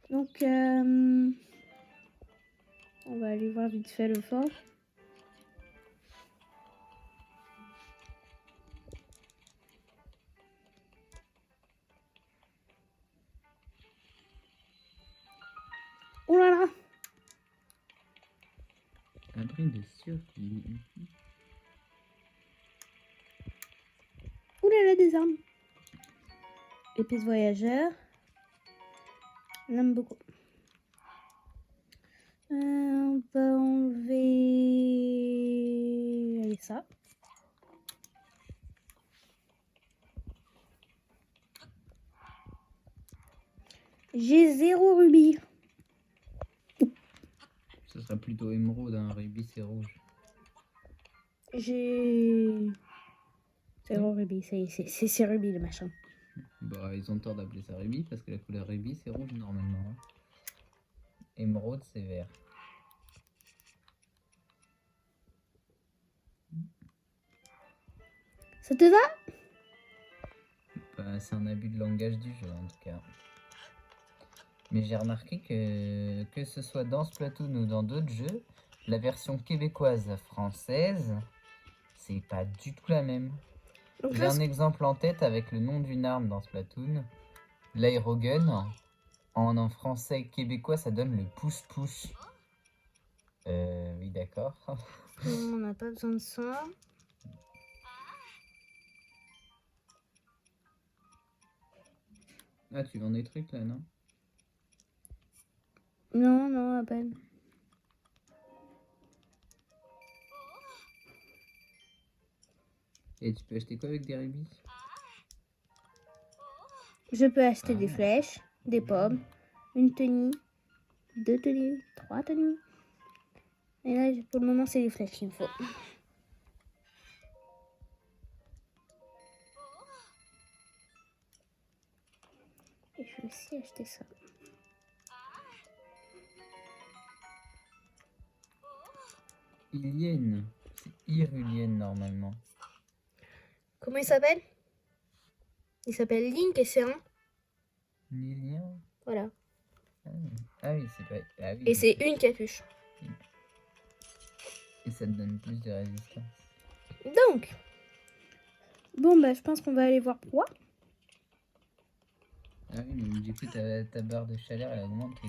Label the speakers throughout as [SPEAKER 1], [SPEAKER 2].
[SPEAKER 1] Donc, on va aller voir vite fait le fort. Oh là là!
[SPEAKER 2] Abri de survie.
[SPEAKER 1] Ouh là là, des armes. Épice voyageur. On aime beaucoup. On va enlever... Allez, ça. J'ai 0 rubis.
[SPEAKER 2] Ce sera plutôt émeraude, un rubis c'est rouge.
[SPEAKER 1] J'ai 0 rubis, ça y est, c'est rubis le machin.
[SPEAKER 2] Bah, ils ont tort d'appeler ça rubis parce que la couleur rubis c'est rouge normalement. Hein. Émeraude c'est vert.
[SPEAKER 1] Ça te va?
[SPEAKER 2] Bah, c'est un abus de langage du jeu en tout cas. Mais j'ai remarqué que ce soit dans Splatoon ou dans d'autres jeux, la version québécoise française, c'est pas du tout la même. J'ai un exemple en tête avec le nom d'une arme dans Splatoon, l'aérogun. En français québécois, ça donne le pouce-pouce. Oui, d'accord.
[SPEAKER 1] On n'a pas besoin de ça.
[SPEAKER 2] Ah, tu vends des trucs là, non?
[SPEAKER 1] Non, non, à peine.
[SPEAKER 2] Et tu peux acheter quoi avec des rubis?
[SPEAKER 1] Je peux acheter des flèches, des pommes, une tenue, 2 tenues, 3 tenues. Et là, pour le moment, c'est les flèches qu'il me faut. Et je vais aussi acheter ça.
[SPEAKER 2] Ilienne. C'est Irulienne normalement.
[SPEAKER 1] Comment il s'appelle? Il s'appelle Link et c'est un.
[SPEAKER 2] Lilien?
[SPEAKER 1] Voilà.
[SPEAKER 2] Ah oui, c'est vrai. Ah oui,
[SPEAKER 1] Et c'est une capuche.
[SPEAKER 2] Et ça te donne plus de résistance.
[SPEAKER 1] Donc, bon, bah, je pense qu'on va aller voir pourquoi.
[SPEAKER 2] Ah oui, mais du coup, ta barre de chaleur, elle a augmenté.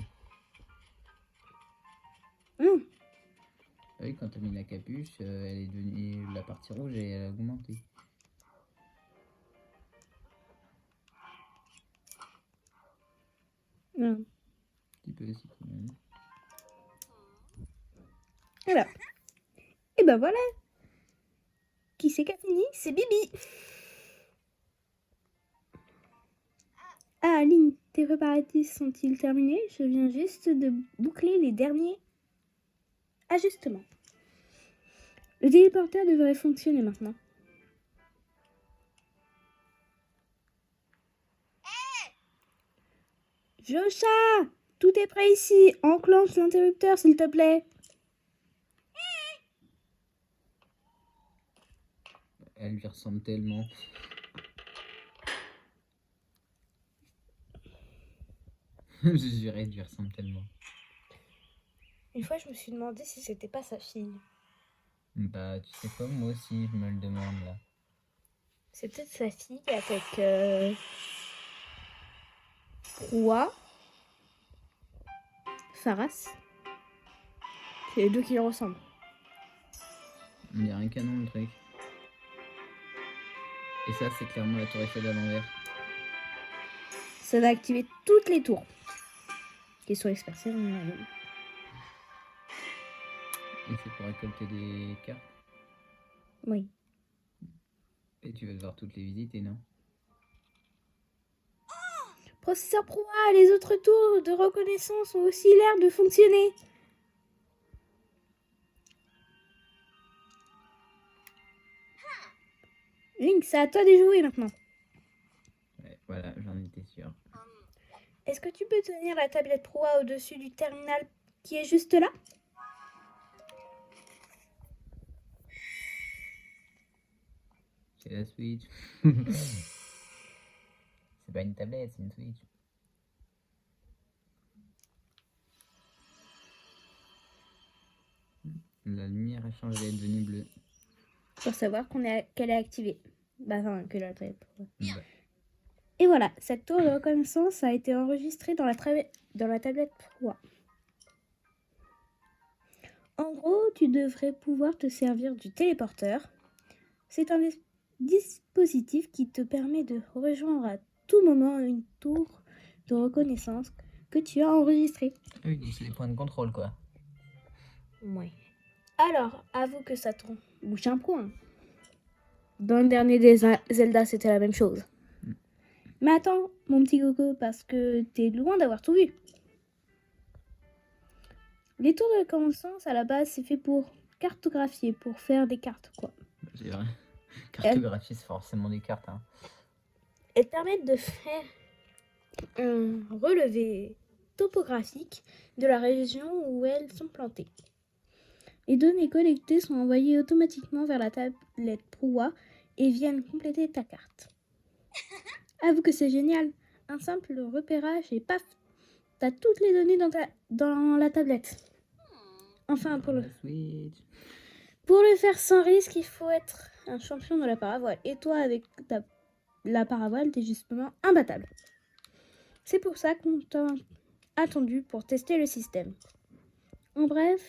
[SPEAKER 2] Ah oui, quand t'as mis la capuche, elle est devenue la partie rouge et elle a augmenté.
[SPEAKER 1] Non.
[SPEAKER 2] Un petit peu aussi quand même.
[SPEAKER 1] Voilà. Et ben voilà. Qui c'est qui a fini? C'est Bibi. Ah, Link, tes préparatifs sont-ils terminés? Je viens juste de boucler les derniers ajustements. Le téléporteur devrait fonctionner maintenant. Jocha, tout est prêt ici. Enclenche l'interrupteur, s'il te plaît.
[SPEAKER 2] Elle lui ressemble tellement. Je jurais, elle lui ressemble tellement.
[SPEAKER 1] Une fois, je me suis demandé si c'était pas sa fille.
[SPEAKER 2] Bah, tu sais quoi, moi aussi, je me le demande là.
[SPEAKER 1] C'est peut-être sa fille avec Proa, Faras. C'est les deux qui lui ressemblent.
[SPEAKER 2] On dirait un canon le truc. Et ça, c'est clairement la tour Eiffel à l'envers.
[SPEAKER 1] Ça va activer toutes les tours qui sont dispersées dans le royaume.
[SPEAKER 2] Et c'est pour récolter des cartes.
[SPEAKER 1] Oui.
[SPEAKER 2] Et tu vas devoir toutes les visiter, non?
[SPEAKER 1] Processeur Proa, les autres tours de reconnaissance ont aussi l'air de fonctionner. Link, c'est à toi de jouer maintenant.
[SPEAKER 2] Ouais, voilà, j'en étais sûr.
[SPEAKER 1] Est-ce que tu peux tenir la tablette Proa au-dessus du terminal qui est juste là?
[SPEAKER 2] C'est la Switch. C'est pas une tablette, c'est une Switch. La lumière a changé, elle est devenue bleue.
[SPEAKER 1] Pour savoir qu'elle est activée. Bah enfin, que la tablette.
[SPEAKER 2] Bah,
[SPEAKER 1] Et voilà, cette tour de reconnaissance a été enregistrée dans la tablette Pro. En gros, tu devrais pouvoir te servir du téléporteur. C'est un dispositif qui te permet de rejoindre à tout moment une tour de reconnaissance que tu as enregistrée.
[SPEAKER 2] oui, c'est des points de contrôle, quoi.
[SPEAKER 1] Ouais. Alors, avoue que ça te bouge un point. Dans le dernier des Zelda, c'était la même chose. Mais attends, mon petit coco, parce que t'es loin d'avoir tout vu. Les tours de reconnaissance, à la base, c'est fait pour cartographier, pour faire des cartes, quoi.
[SPEAKER 2] C'est vrai. Cartographie, c'est forcément des cartes. Hein.
[SPEAKER 1] Elles permettent de faire un relevé topographique de la région où elles sont plantées. Les données collectées sont envoyées automatiquement vers la tablette Proa et viennent compléter ta carte. Avoue que c'est génial. Un simple repérage et paf, t'as toutes les données dans la tablette. Enfin, pour le faire sans risque, il faut être un champion de la paravoile. Et toi, avec la paravoile, t'es justement imbattable. C'est pour ça qu'on t'a attendu pour tester le système. En bref,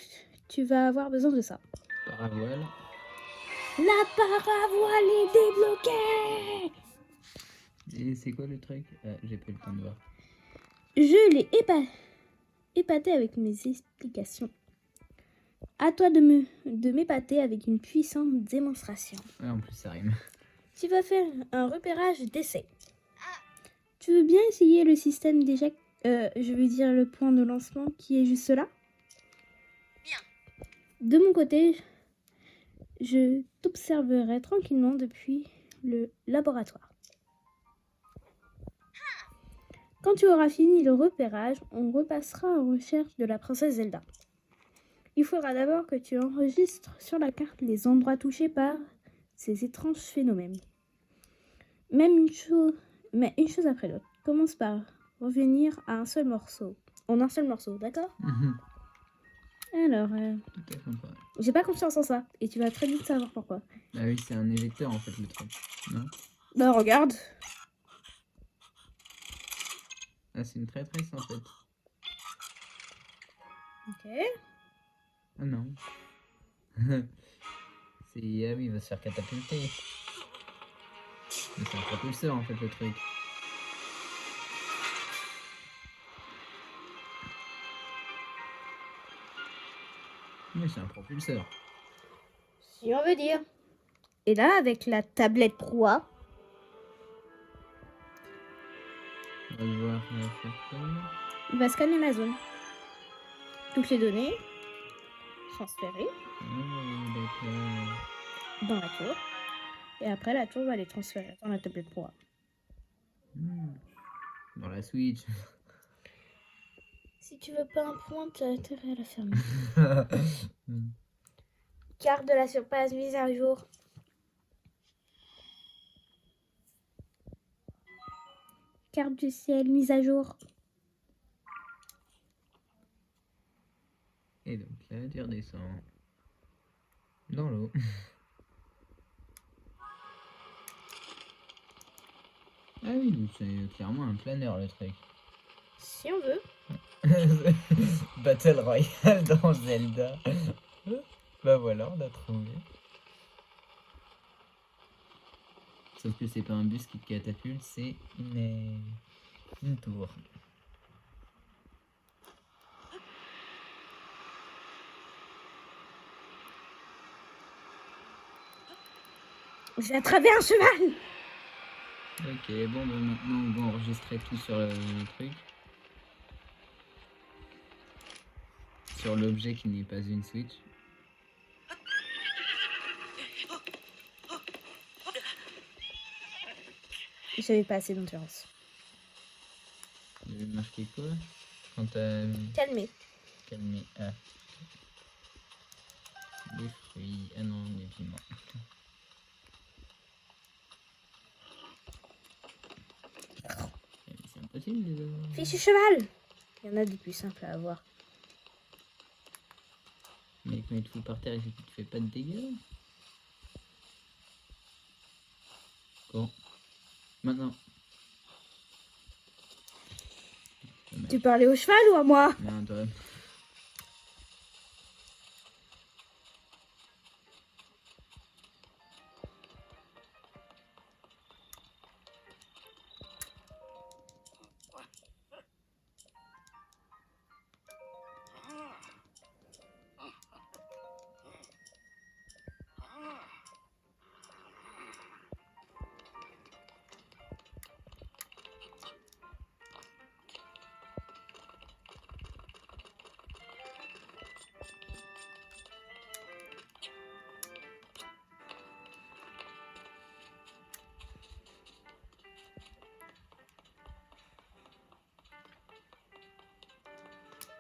[SPEAKER 1] tu vas avoir besoin de ça.
[SPEAKER 2] Paravoile.
[SPEAKER 1] La paravoile est débloquée!
[SPEAKER 2] Et c'est quoi le truc? J'ai pas eu le temps de voir.
[SPEAKER 1] Je l'ai épaté avec mes explications. À toi de m'épater avec une puissante démonstration.
[SPEAKER 2] Ouais, en plus ça rime.
[SPEAKER 1] Tu vas faire un repérage d'essai. Tu veux bien essayer le système d'échec, je veux dire le point de lancement qui est juste là?
[SPEAKER 3] Bien.
[SPEAKER 1] De mon côté, je t'observerai tranquillement depuis le laboratoire. Quand tu auras fini le repérage, on repassera en recherche de la princesse Zelda. Il faudra d'abord que tu enregistres sur la carte les endroits touchés par ces étranges phénomènes. Mais une chose après l'autre. Commence par revenir à un seul morceau. En un seul morceau, d'accord? Alors,
[SPEAKER 2] Tout à fait pas.
[SPEAKER 1] j'ai pas confiance en ça. Et tu vas très vite savoir pourquoi.
[SPEAKER 2] Ah oui, c'est un éjecteur en fait le truc. Non?
[SPEAKER 1] Bah regarde.
[SPEAKER 2] Ah, c'est une traîtresse en fait.
[SPEAKER 1] Ok.
[SPEAKER 2] Ah non. C'est... Ah oui, il va se faire catapulter. Mais c'est un propulseur en fait le truc. Mais c'est un propulseur.
[SPEAKER 1] Si on veut dire. Et là, avec la tablette Proa,
[SPEAKER 2] On va devoir faire quoi?
[SPEAKER 1] il va scanner la zone. Toutes les données transférées
[SPEAKER 2] Ah, d'accord.
[SPEAKER 1] dans la tour. Et après, la tour va les transférer dans la tablette Proa.
[SPEAKER 2] Dans la Switch.
[SPEAKER 1] Si tu veux pas un point, tu as intérêt à la fermer. Carte de la surface mise à jour. Carte du ciel mise à jour.
[SPEAKER 2] Et donc là, tu redescends. Dans l'eau. Ah oui, donc c'est clairement un planeur le truc.
[SPEAKER 1] Si on veut.
[SPEAKER 2] Battle Royale dans Zelda. Bah voilà, on a trouvé. Sauf que c'est pas un bus qui catapulte, c'est une tour.
[SPEAKER 1] J'ai attrapé un cheval.
[SPEAKER 2] Ok, bon, bah maintenant on va enregistrer tout sur le truc. Sur l'objet qui n'est pas une Switch.
[SPEAKER 1] J'avais pas assez d'endurance.
[SPEAKER 2] J'ai marqué quoi? Quand t'as
[SPEAKER 1] Calmez.
[SPEAKER 2] calmé. Ah. Les fruits. Ah non, les piments. C'est impossible de les avoir.
[SPEAKER 1] Fichu cheval. Il y en a des plus simples à avoir.
[SPEAKER 2] Mais Et quand il te fout par terre et qu'il te fait pas de dégâts. Bon. Maintenant.
[SPEAKER 1] Tu parlais au cheval ou à moi?
[SPEAKER 2] Non, toi.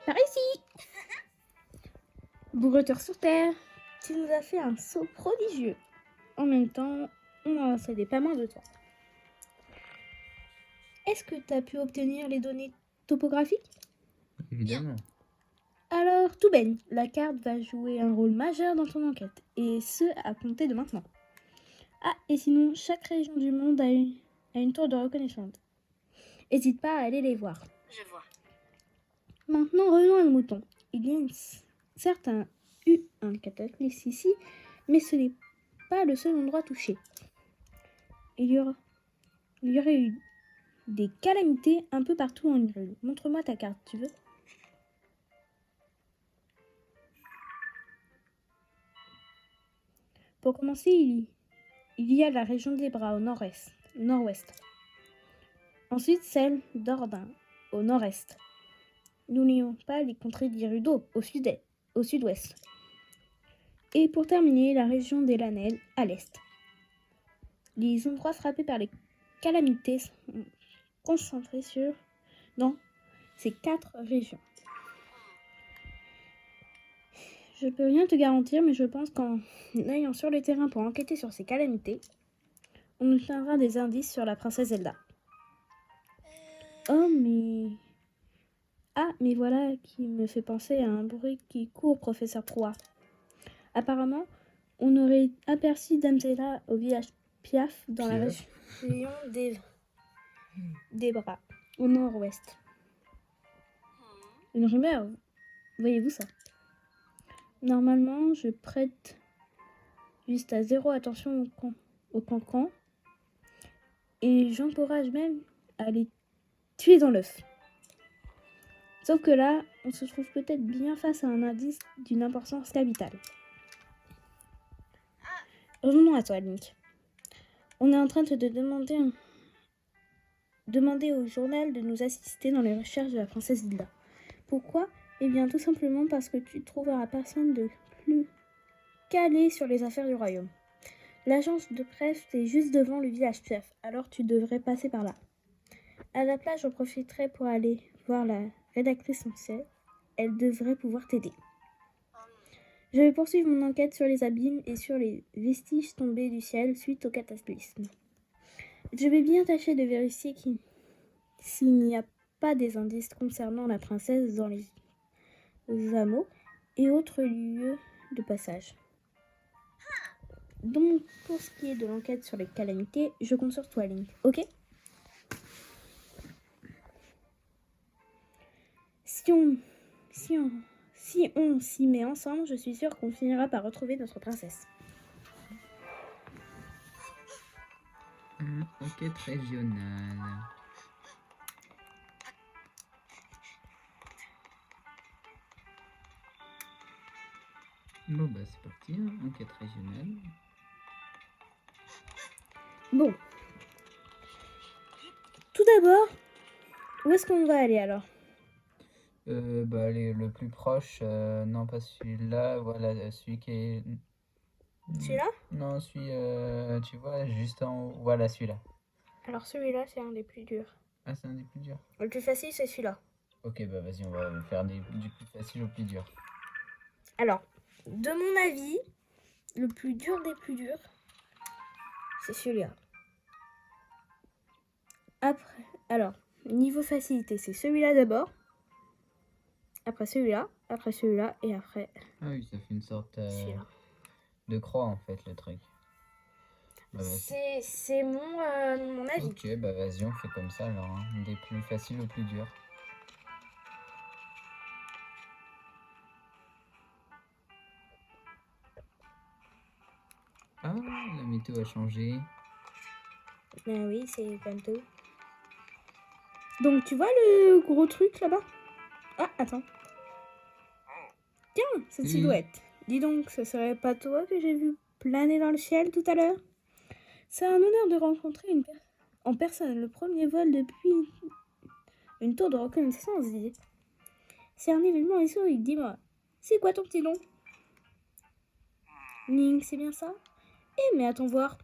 [SPEAKER 1] Par ici. Beau retour sur Terre. Tu nous as fait un saut prodigieux. En même temps, on en savait pas moins de toi. Est-ce que tu as pu obtenir les données topographiques?
[SPEAKER 2] Évidemment.
[SPEAKER 1] Alors, tout baigne. La carte va jouer un rôle majeur dans ton enquête, et ce, à compter de maintenant. Ah, et sinon, chaque région du monde a une tour de reconnaissance. N'hésite pas à aller les voir.
[SPEAKER 3] Je vois.
[SPEAKER 1] Maintenant, revenons à nos moutons. Il y a eu un cataclysme ici, mais ce n'est pas le seul endroit touché. Il y aurait eu des calamités un peu partout en Hyrule. Montre-moi ta carte, tu veux? Pour commencer, il y a la région des Bras au nord-ouest. Ensuite, celle d'Ordin au nord-est. N'oublions pas les contrées d'Irudo au sud-ouest. Et pour terminer, la région des Lanelles à l'est. Les endroits frappés par les calamités sont concentrés dans ces 4 régions. Je peux rien te garantir, mais je pense qu'en allant sur le terrain pour enquêter sur ces calamités, on obtiendra des indices sur la princesse Zelda. Oh, mais... Ah, mais voilà qui me fait penser à un bruit qui court, professeur Proa. Apparemment, on aurait aperçu Dame Zelda au village Piaf dans la région des Bras, au nord-ouest. Une rumeur, voyez-vous ça? Normalement, je prête juste à 0 attention au cancan et j'encourage même à les tuer dans l'œuf. Sauf que là, on se trouve peut-être bien face à un indice d'une importance capitale. Revenons à toi, Link. On est en train de te demander au journal de nous assister dans les recherches de la princesse Zelda. Pourquoi? Eh bien, tout simplement parce que tu trouveras personne de plus calé sur les affaires du royaume. L'agence de presse est juste devant le village Piaf, alors tu devrais passer par là. À la place, j'en profiterai pour aller voir la rédactrice en chef. Elle devrait pouvoir t'aider. Je vais poursuivre mon enquête sur les abîmes et sur les vestiges tombés du ciel suite au cataclysme. Je vais bien tâcher de vérifier s'il n'y a pas des indices concernant la princesse dans les hameaux et autres lieux de passage. Donc, pour ce qui est de l'enquête sur les calamités, je compte sur toi, Link, ok? Si on s'y met ensemble, je suis sûre qu'on finira par retrouver notre princesse.
[SPEAKER 2] Enquête régionale. Bon bah c'est parti, hein. Enquête régionale.
[SPEAKER 1] Bon. Tout d'abord, où est-ce qu'on va aller alors?
[SPEAKER 2] Bah allez, le plus proche, non pas celui-là, voilà, celui qui est...
[SPEAKER 1] Celui-là?
[SPEAKER 2] Non, celui, tu vois, juste en haut, voilà celui-là.
[SPEAKER 1] Alors celui-là, c'est un des plus durs.
[SPEAKER 2] Ah, c'est un des plus durs.
[SPEAKER 1] Le plus facile, c'est celui-là.
[SPEAKER 2] Ok, bah vas-y, on va faire du plus facile au plus dur.
[SPEAKER 1] Alors, de mon avis, le plus dur des plus durs, c'est celui-là. Après, alors, niveau facilité, c'est celui-là d'abord. après celui-là, et après
[SPEAKER 2] Ah oui, ça fait une sorte
[SPEAKER 1] celui-là.
[SPEAKER 2] de croix en fait, le truc. Bah, vas-y.
[SPEAKER 1] C'est mon avis.
[SPEAKER 2] Ok, bah vas-y, on fait comme ça alors. Hein. Des plus faciles aux plus durs. Ah, la météo a changé.
[SPEAKER 1] Ben oui, c'est comme tout. Donc tu vois le gros truc là-bas? Ah, attends. Tiens, cette
[SPEAKER 2] Oui.
[SPEAKER 1] silhouette. Dis donc, ce serait pas toi que j'ai vu planer dans le ciel tout à l'heure? C'est un honneur de rencontrer en personne le premier vol depuis une tour de reconnaissance, dit. C'est un événement historique, dis-moi. C'est quoi ton petit nom? Ning, c'est bien ça? Eh, mais attends voir.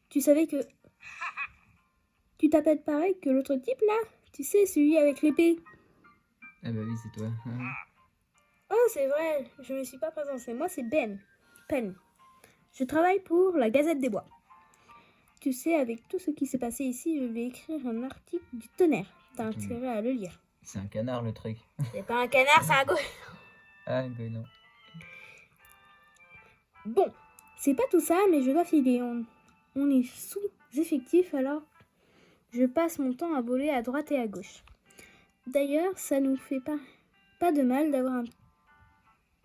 [SPEAKER 1] Tu savais que... Tu t'appelles pareil que l'autre type là? Tu sais, celui avec l'épée.
[SPEAKER 2] Ah bah oui, c'est toi.
[SPEAKER 1] Oh, c'est vrai, je me suis pas présenté. Moi, c'est Pen. Je travaille pour la Gazette des Bois. Tu sais, avec tout ce qui s'est passé ici, je vais écrire un article du tonnerre. T'as intérêt à le lire.
[SPEAKER 2] C'est un canard le truc.
[SPEAKER 1] C'est pas un canard, c'est un goéland.
[SPEAKER 2] Ah, un goéland.
[SPEAKER 1] Bon, c'est pas tout ça, mais je dois filer. On est sous-effectif, alors je passe mon temps à voler à droite et à gauche. D'ailleurs, ça nous fait pas de mal d'avoir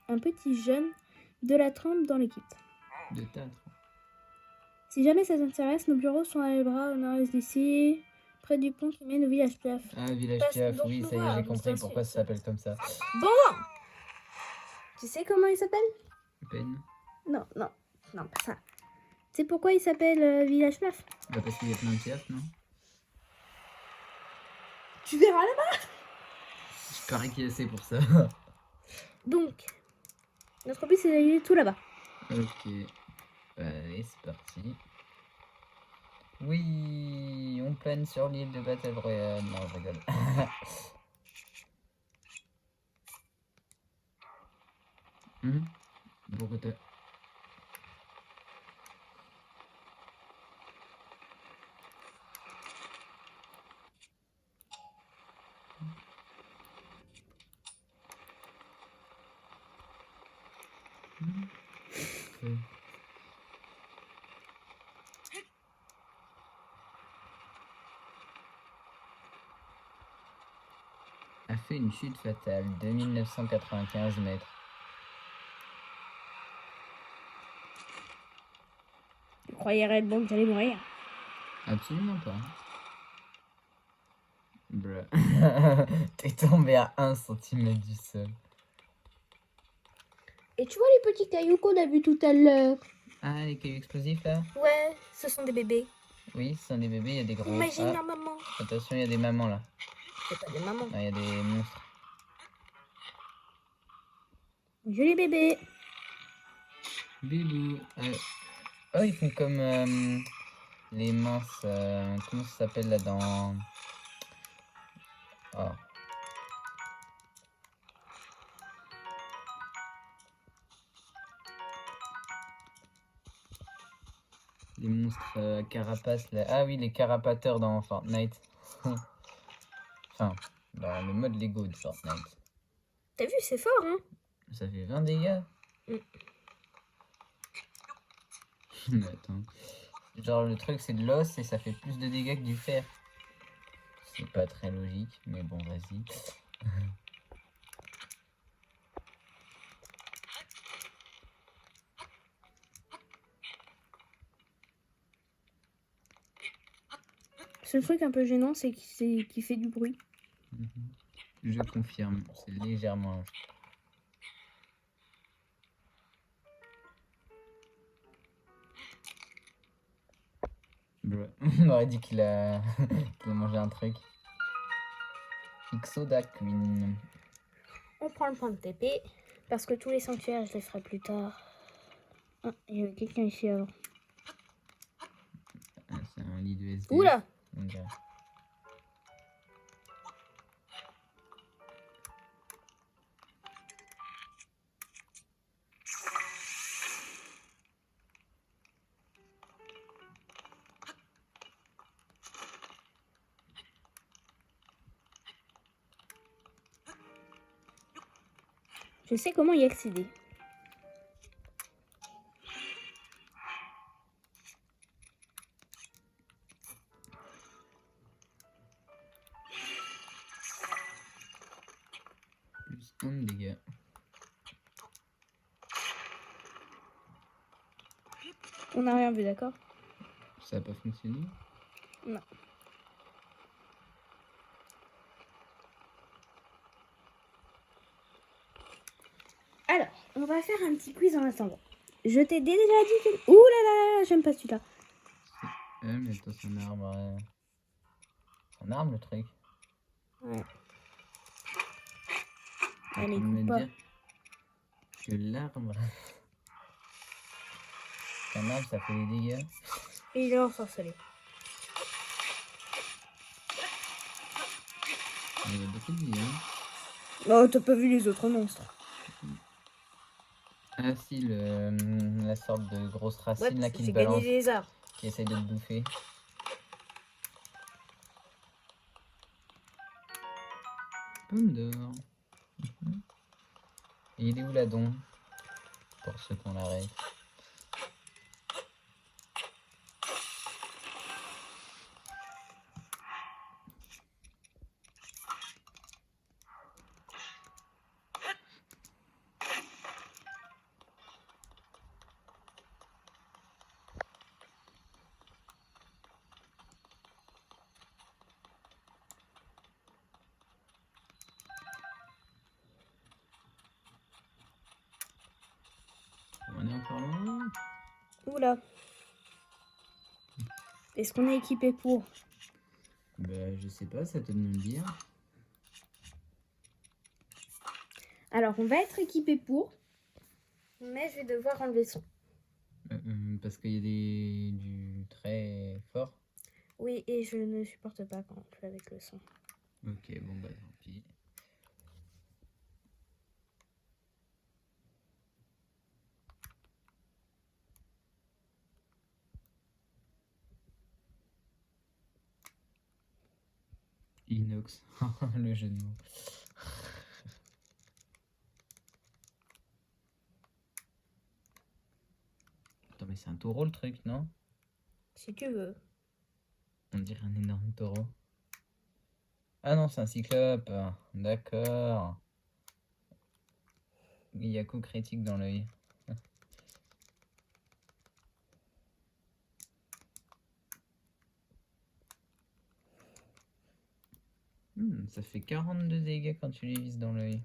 [SPEAKER 1] un petit jeune de la trempe dans l'équipe.
[SPEAKER 2] De théâtre.
[SPEAKER 1] Si jamais ça t'intéresse, nos bureaux sont à Les Bras, au nord-est d'ici, près du pont qui mène au village Piaf.
[SPEAKER 2] Ah, village Piaf, oui, ça y est, j'ai compris pourquoi ça s'appelle comme ça.
[SPEAKER 1] Bon! Tu sais comment il s'appelle?
[SPEAKER 2] Peine.
[SPEAKER 1] Non, pas ça. Tu sais pourquoi il s'appelle village Piaf?
[SPEAKER 2] Bah parce qu'il y a plein de Piaf, non?
[SPEAKER 1] Tu verras là-bas!
[SPEAKER 2] Je parie qu'il y a assez pour ça.
[SPEAKER 1] Donc, notre but c'est d'aller tout là-bas.
[SPEAKER 2] Ok. Allez, c'est parti. Oui, on plane sur l'île de Battle Royale. Non, je rigole. Pourquoi t'as... Okay. A fait une chute fatale, 2995 mètres.
[SPEAKER 1] Tu croyais réellement que j'allais mourir?
[SPEAKER 2] Absolument pas. Bruh. T'es tombé à 1 cm du sol.
[SPEAKER 1] Et tu vois les petits cailloux qu'on a vus tout à l'heure?
[SPEAKER 2] Ah, les cailloux explosifs là?
[SPEAKER 1] Ouais, ce sont des bébés.
[SPEAKER 2] Oui, ce sont des bébés, il y a des gros.
[SPEAKER 1] Imagine
[SPEAKER 2] Ah,
[SPEAKER 1] leur maman.
[SPEAKER 2] attention, il y a des mamans là.
[SPEAKER 1] C'est pas des mamans.
[SPEAKER 2] Ah, il y a des monstres.
[SPEAKER 1] Joli bébé.
[SPEAKER 2] Bébou. Oh, ils font comme les minces. Comment ça s'appelle là dans. Oh. Les monstres à carapace là. Ah oui, les carapateurs dans Fortnite. Enfin, dans le mode Lego de Fortnite.
[SPEAKER 1] T'as vu, c'est fort, hein?
[SPEAKER 2] Ça fait 20 dégâts. Mais attends. Genre le truc c'est de l'os et ça fait plus de dégâts que du fer. C'est pas très logique, mais bon, vas-y.
[SPEAKER 1] Ce truc un peu gênant, c'est qu'il fait du bruit.
[SPEAKER 2] Je confirme, c'est légèrement. On aurait dit qu'il a... qu'il a mangé un truc. Ixoda Queen.
[SPEAKER 1] On prend le point de TP, parce que tous les sanctuaires, je les ferai plus tard. Ah, il y avait quelqu'un ici avant.
[SPEAKER 2] Ah, c'est un lit de SD.
[SPEAKER 1] Oula!
[SPEAKER 2] On dirait.
[SPEAKER 1] Je sais comment y accéder.
[SPEAKER 2] Plus 1 de dégâts.
[SPEAKER 1] On n'a rien vu, d'accord?
[SPEAKER 2] Ça n'a pas fonctionné?
[SPEAKER 1] Non. Alors, on va faire un petit quiz en attendant. Je t'ai déjà dit que... Ouh là là, j'aime pas celui-là.
[SPEAKER 2] Mais attends, c'est un arbre. C'est un arbre le truc.
[SPEAKER 1] Ouais.
[SPEAKER 2] T'es en
[SPEAKER 1] Allez,
[SPEAKER 2] train de
[SPEAKER 1] coupe
[SPEAKER 2] me
[SPEAKER 1] pas.
[SPEAKER 2] dire que l'arbre. Qu'un arbre ça fait des dégâts.
[SPEAKER 1] Et il est ensorcelé.
[SPEAKER 2] Il y a beaucoup de vie, hein.
[SPEAKER 1] Oh, t'as pas vu les autres monstres.
[SPEAKER 2] Ah si, la sorte de grosse racine
[SPEAKER 1] Ouais,
[SPEAKER 2] là
[SPEAKER 1] parce que
[SPEAKER 2] qui
[SPEAKER 1] c'est
[SPEAKER 2] te
[SPEAKER 1] gagner
[SPEAKER 2] balance,
[SPEAKER 1] des lézards.
[SPEAKER 2] qui essaye de te bouffer. Pomme d'or. Et il est où l'adon? Pour ceux qu'on l'arrête. On est encore loin.
[SPEAKER 1] Oula. Est-ce qu'on est équipé pour?
[SPEAKER 2] Bah je sais pas, ça te de me le dire.
[SPEAKER 1] Alors, on va être équipé pour. Mais je vais devoir enlever le son.
[SPEAKER 2] Parce qu'il y a du très fort.
[SPEAKER 1] Oui, et je ne supporte pas quand on fait avec le son.
[SPEAKER 2] Ok, bon bah tant pis. Inox, le jeu de mots. Attends, mais c'est un taureau le truc, non?
[SPEAKER 1] Si tu veux.
[SPEAKER 2] On dirait un énorme taureau. Ah non, c'est un cyclope. D'accord. Il y a coup critique dans l'œil. Ça fait 42 dégâts quand tu les vises dans l'œil.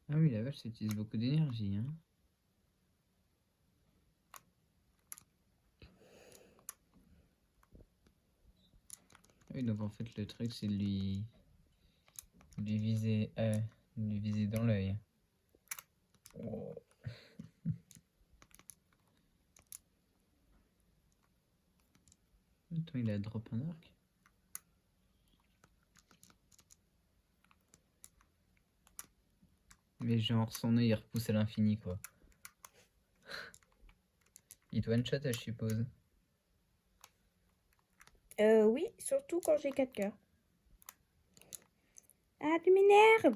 [SPEAKER 2] Ah oui, la vache, ça utilise beaucoup d'énergie. Hein. Ah oui, donc en fait, le truc, c'est de lui viser, dans l'œil. Oh. Attends, il a drop un arc. Mais genre, son œil il repousse à l'infini, quoi. Il te one-shot, je suppose.
[SPEAKER 1] Oui, surtout quand j'ai 4 cœurs. Ah, tu m'énerves.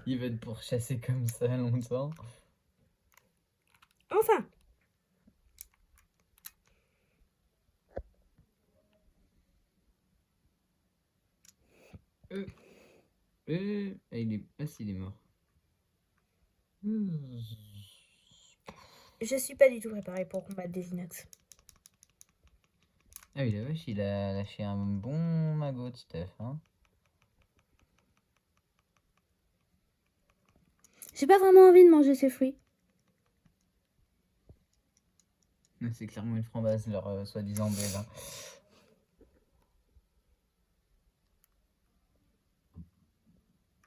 [SPEAKER 2] Il va te pourchasser comme ça longtemps.
[SPEAKER 1] Enfin.
[SPEAKER 2] Il est... Ah si, il est mort.
[SPEAKER 1] Je suis pas du tout préparée pour combattre des inox.
[SPEAKER 2] Ah oui, la vache, il a lâché un bon magot de Steph, hein.
[SPEAKER 1] J'ai pas vraiment envie de manger ces fruits.
[SPEAKER 2] C'est clairement une framboise, leur soi-disant belle. Hein.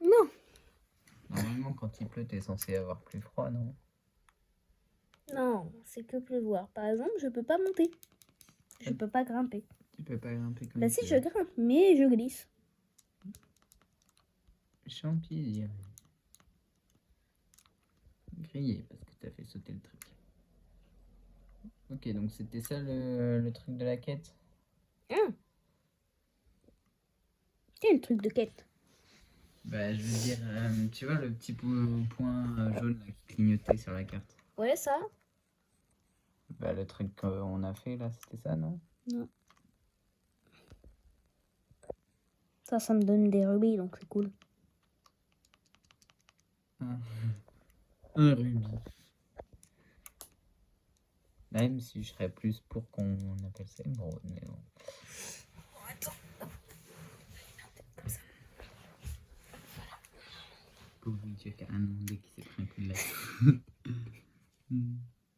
[SPEAKER 1] Non.
[SPEAKER 2] Normalement, quand il pleut, t'es censé avoir plus froid, non?
[SPEAKER 1] Non, c'est que pleuvoir. Par exemple, je peux pas monter. Je peux pas grimper.
[SPEAKER 2] Tu peux pas grimper comme
[SPEAKER 1] Bah
[SPEAKER 2] tu
[SPEAKER 1] si, je
[SPEAKER 2] veux.
[SPEAKER 1] grimpe, mais je glisse.
[SPEAKER 2] Champignons. Grillé parce que t'as fait sauter le truc. Ok, donc c'était ça le truc de la quête.
[SPEAKER 1] Ah. C'est le truc de quête.
[SPEAKER 2] Bah, je veux dire, tu vois le petit point jaune là, qui clignotait sur la carte.
[SPEAKER 1] Ouais, ça.
[SPEAKER 2] Bah, le truc qu'on a fait là, c'était ça, non?
[SPEAKER 1] Non. Ça me donne des rubis, donc c'est cool.
[SPEAKER 2] Un rubis. Même si je serais plus pour qu'on appelle ça émeraude, mais bon.
[SPEAKER 1] Attends.
[SPEAKER 2] Pauvre Dieu qui a un ondé qui s'est pris un coup de la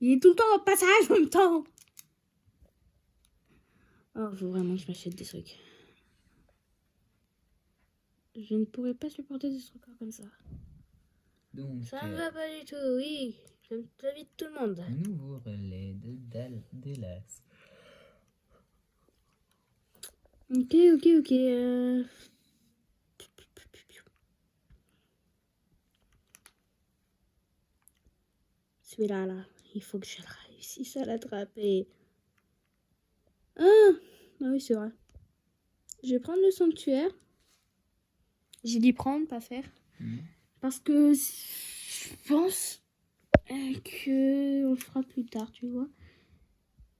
[SPEAKER 1] Il est tout le temps en passage en même temps. Oh, faut vraiment que je m'achète des trucs. Je ne pourrais pas supporter des trucs comme ça.
[SPEAKER 2] Donc,
[SPEAKER 1] Ça ne va pas du tout, oui. J'invite tout le monde.
[SPEAKER 2] nouveau relais de Dallas.
[SPEAKER 1] Ok. Celui-là, là, il faut que je réussisse à l'attraper. Ah oui, c'est vrai. Je vais prendre le sanctuaire. J'ai dit prendre, pas faire. Parce que je pense que on le fera plus tard, tu vois.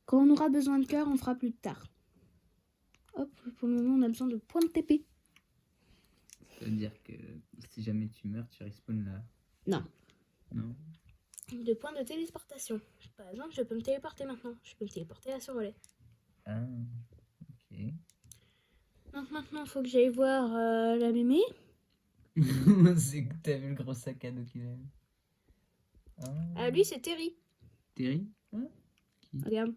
[SPEAKER 1] Quand on aura besoin de cœur, on le fera plus tard. Hop, pour le moment, on a besoin de points de TP.
[SPEAKER 2] Ça veut dire que si jamais tu meurs, tu respawns là.
[SPEAKER 1] Non.
[SPEAKER 2] Non.
[SPEAKER 1] De points de téléportation. Par exemple, je peux me téléporter maintenant. Je peux me téléporter à ce relais.
[SPEAKER 2] Ah, ok.
[SPEAKER 1] Donc maintenant, il faut que j'aille voir la mémé.
[SPEAKER 2] C'est que t'as vu le gros sac à dos qu'il a.
[SPEAKER 1] Ah, lui, c'est Terry.
[SPEAKER 2] Terry? Qui?
[SPEAKER 1] Regarde.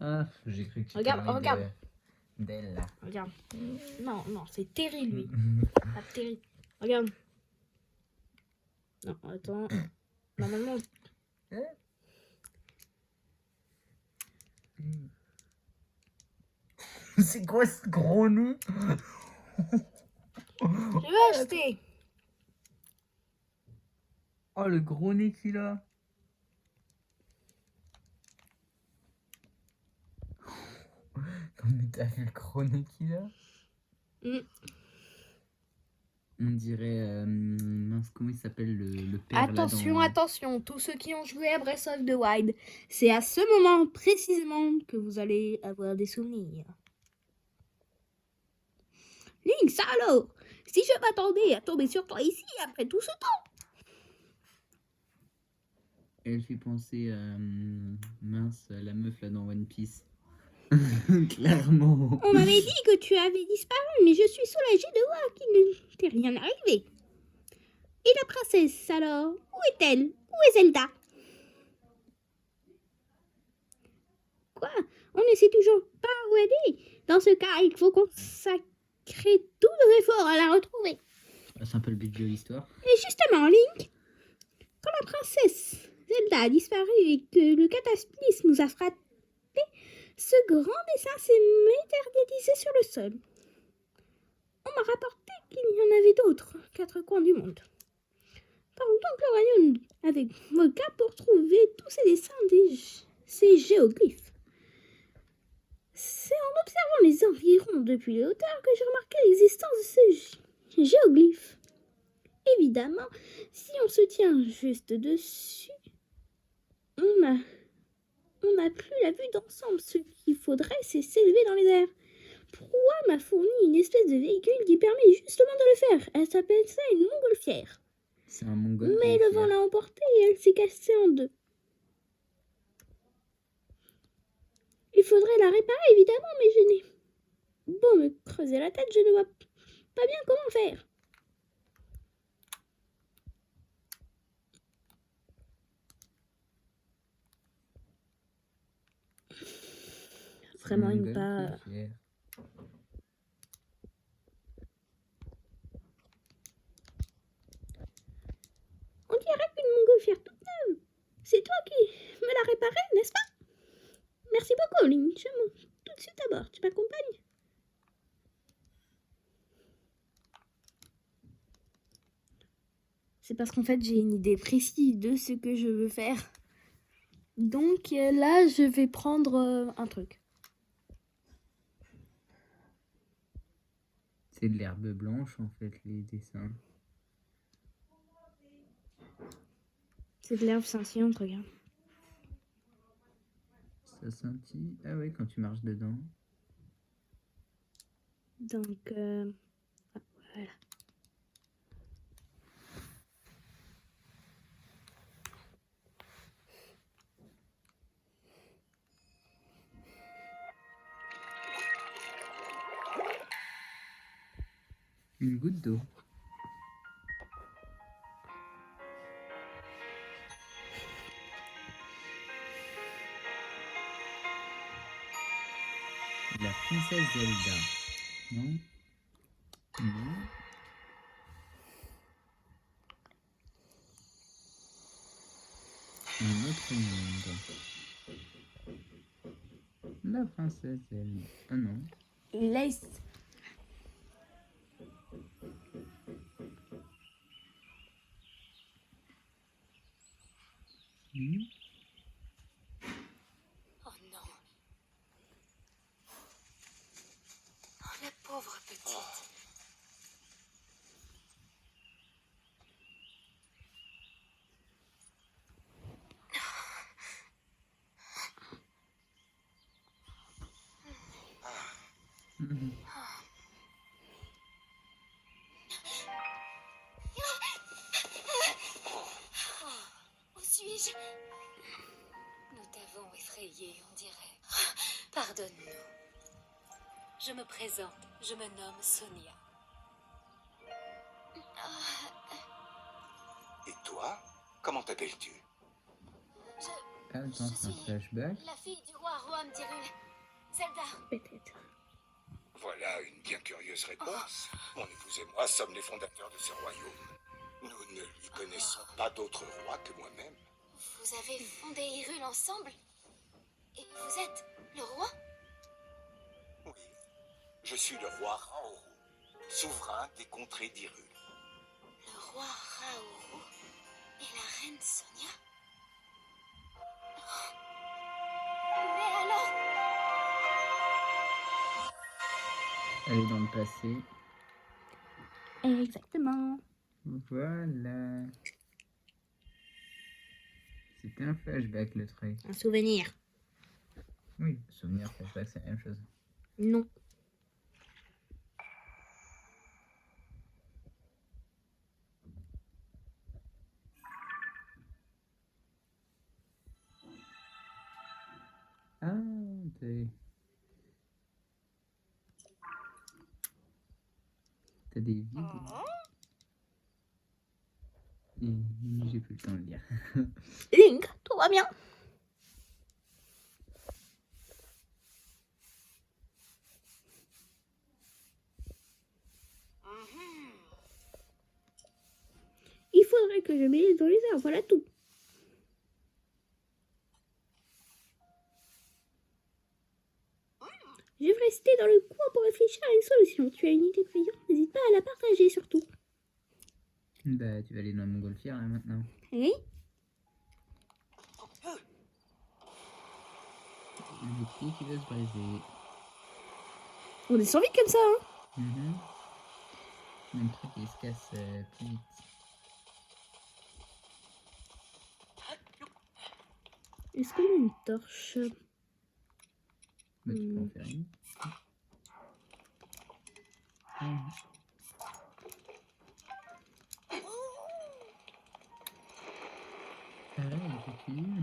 [SPEAKER 2] Ah, j'ai cru que tu
[SPEAKER 1] Regarde,
[SPEAKER 2] parlais
[SPEAKER 1] regarde.
[SPEAKER 2] d'elle là.
[SPEAKER 1] Regarde. Non, c'est Terry, lui. Pas Terry. Regarde. Non, attends. Normalement.
[SPEAKER 2] C'est quoi ce gros nom?
[SPEAKER 1] Je vais acheter.
[SPEAKER 2] Oh, le gros nez qu'il a. Non, mais t'as vu le gros nez qu'il a? On dirait. Mince, comment il s'appelle le père
[SPEAKER 1] Attention,
[SPEAKER 2] là dans...
[SPEAKER 1] attention, tous ceux qui ont joué à Breath of the Wild, c'est à ce moment précisément que vous allez avoir des souvenirs. Link, ça alors? Si je m'attendais à tomber sur toi ici après tout ce temps.
[SPEAKER 2] Elle fait penser à. Mince, la meuf là dans One Piece. Clairement.
[SPEAKER 1] On m'avait dit que tu avais disparu, mais je suis soulagée de voir qu'il ne t'est rien arrivé. Et la princesse, alors? Où est-elle? Où est Zelda? Quoi? On ne sait toujours pas où elle est. Dans ce cas, il faut consacrer tous nos efforts à la retrouver.
[SPEAKER 2] C'est un peu le but de l'histoire.
[SPEAKER 1] Et justement, Link, quand la princesse Zelda a disparu et que le cataclysme nous a frappé, ce grand dessin s'est matérialisé sur le sol. On m'a rapporté qu'il y en avait d'autres, aux quatre coins du monde. Parle donc le royaume avec Moka pour trouver tous ces dessins, ces géoglyphes. C'est en observant les environs depuis les hauteurs que j'ai remarqué l'existence de ces géoglyphes. Évidemment, si on se tient juste dessus, on n'a plus la vue d'ensemble. Ce qu'il faudrait, c'est s'élever dans les airs. Proa m'a fourni une espèce de véhicule qui permet justement de le faire. Elle s'appelle ça une montgolfière.
[SPEAKER 2] C'est un mongol.
[SPEAKER 1] Mais le vent l'a emportée et elle s'est cassée en deux. Il faudrait la réparer, évidemment, mais je n'ai beau me creuser la tête, je ne vois pas bien comment faire. Vraiment une pas. On dirait qu'une montgolfière toute neuve. C'est toi qui me l'as réparée, n'est-ce pas? Merci beaucoup, Link. Je monte tout de suite à bord. Tu m'accompagnes? C'est parce qu'en fait, j'ai une idée précise de ce que je veux faire. Donc là, je vais prendre un truc.
[SPEAKER 2] C'est de l'herbe blanche, en fait, les dessins.
[SPEAKER 1] C'est de l'herbe scintillante, regarde.
[SPEAKER 2] Ça scintille. Ah ouais, quand tu marches dedans.
[SPEAKER 1] Donc, voilà.
[SPEAKER 2] Une goutte d'eau. La princesse Zelda. Non? Non. Un autre monde. La princesse Zelda. Ah non.
[SPEAKER 1] Laisse.
[SPEAKER 3] Oh non. Oh, la pauvre petite.
[SPEAKER 2] Mhm.
[SPEAKER 3] Où suis-je? Nous t'avons effrayé, on dirait. Pardonne-nous. Je me présente. Je me nomme Sonia.
[SPEAKER 4] Et toi, comment t'appelles-tu?
[SPEAKER 2] Attends,
[SPEAKER 3] Je
[SPEAKER 2] c'est un
[SPEAKER 3] suis
[SPEAKER 2] flashback.
[SPEAKER 3] la fille du roi Roam d'Hyrule. Zelda.
[SPEAKER 1] Peut-être.
[SPEAKER 4] Voilà une bien curieuse réponse. Mon épouse et moi sommes les fondateurs de ce royaume. Nous ne lui connaissons pas d'autre roi que moi-même.
[SPEAKER 3] Vous avez fondé Hyrule ensemble? Et vous êtes le roi?
[SPEAKER 4] Oui, je suis le roi Raoru, souverain des contrées d'Hyrule.
[SPEAKER 3] Le roi Raoru et la reine Sonia? Mais alors?
[SPEAKER 2] Elle est dans le passé.
[SPEAKER 1] Exactement.
[SPEAKER 2] Voilà. C'était un flashback, le truc.
[SPEAKER 1] Un souvenir.
[SPEAKER 2] Oui, souvenir, flashback, c'est la même chose.
[SPEAKER 1] Non.
[SPEAKER 2] Ah, t'as des vidéos. Et j'ai plus le temps de lire.
[SPEAKER 1] Link, tout va bien. Il faudrait que je m'aille dans les arbres, voilà tout. Je vais rester dans le coin pour réfléchir à une solution. Tu as une idée brillante, n'hésite pas à la partager surtout.
[SPEAKER 2] Bah, tu vas aller dans la montgolfière là maintenant.
[SPEAKER 1] Oui.
[SPEAKER 2] Le pied qui va se briser.
[SPEAKER 1] On descend vite comme ça, hein.
[SPEAKER 2] Le truc il se casse plus vite.
[SPEAKER 1] Est-ce qu'on a une torche?
[SPEAKER 2] Bah, tu peux en faire une. Ah, il est plus.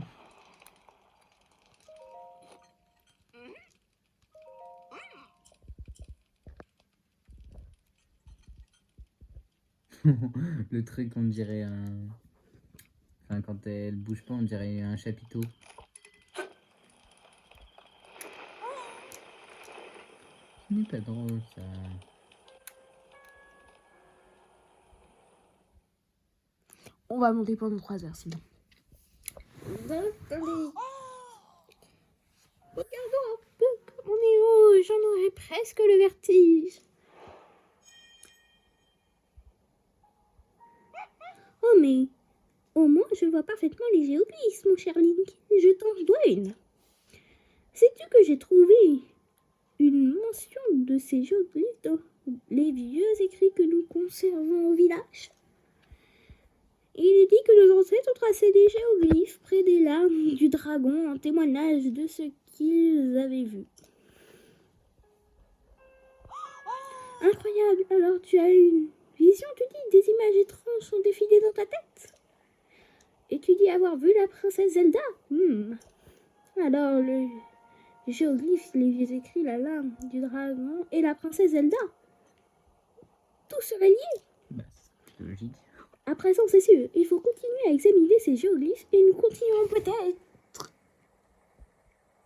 [SPEAKER 2] Le truc, on dirait un. Enfin, quand elle bouge pas, on dirait un chapiteau. Ce n'est pas drôle, ça.
[SPEAKER 1] On va monter pendant 3 heures sinon. Regardons un peu comme on est haut, j'en aurais presque le vertige. Oh Oh, mais au moins je vois parfaitement les géoglyphes, mon cher Link. Je t'en dois une. Sais-tu que j'ai trouvé une mention de ces géoglyphes dans les vieux écrits que nous conservons au village? Il est dit que nos ancêtres ont tracé des géoglyphes près des larmes du dragon en témoignage de ce qu'ils avaient vu. Incroyable, alors tu as eu une vision, tu dis, des images étranges sont défilées dans ta tête? Et tu dis avoir vu la princesse Zelda? Alors le géoglyphe, les vieux écrits, la lame du dragon et la princesse Zelda, tout serait lié.
[SPEAKER 2] Bah, c'est logique.
[SPEAKER 1] À présent, c'est sûr, il faut continuer à examiner ces géoglyphes et nous continuerons peut-être.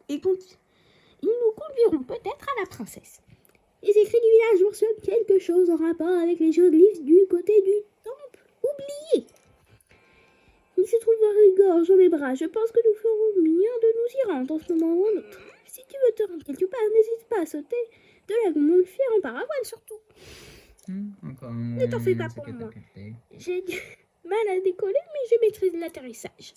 [SPEAKER 1] Ils nous conduiront peut-être à la princesse. Les écrits du village mentionnent quelque chose en rapport avec les géoglyphes du côté du temple oublié. Il se trouve une gorge dans les bras. Je pense que nous ferons mieux de nous y rendre en ce moment ou en autre. Si tu veux te rendre quelque part, n'hésite pas à sauter de la montgolfière en paravoile surtout.
[SPEAKER 2] Encore
[SPEAKER 1] Ne t'en fais pas pour moi. J'ai du mal à décoller, mais je maîtrise l'atterrissage.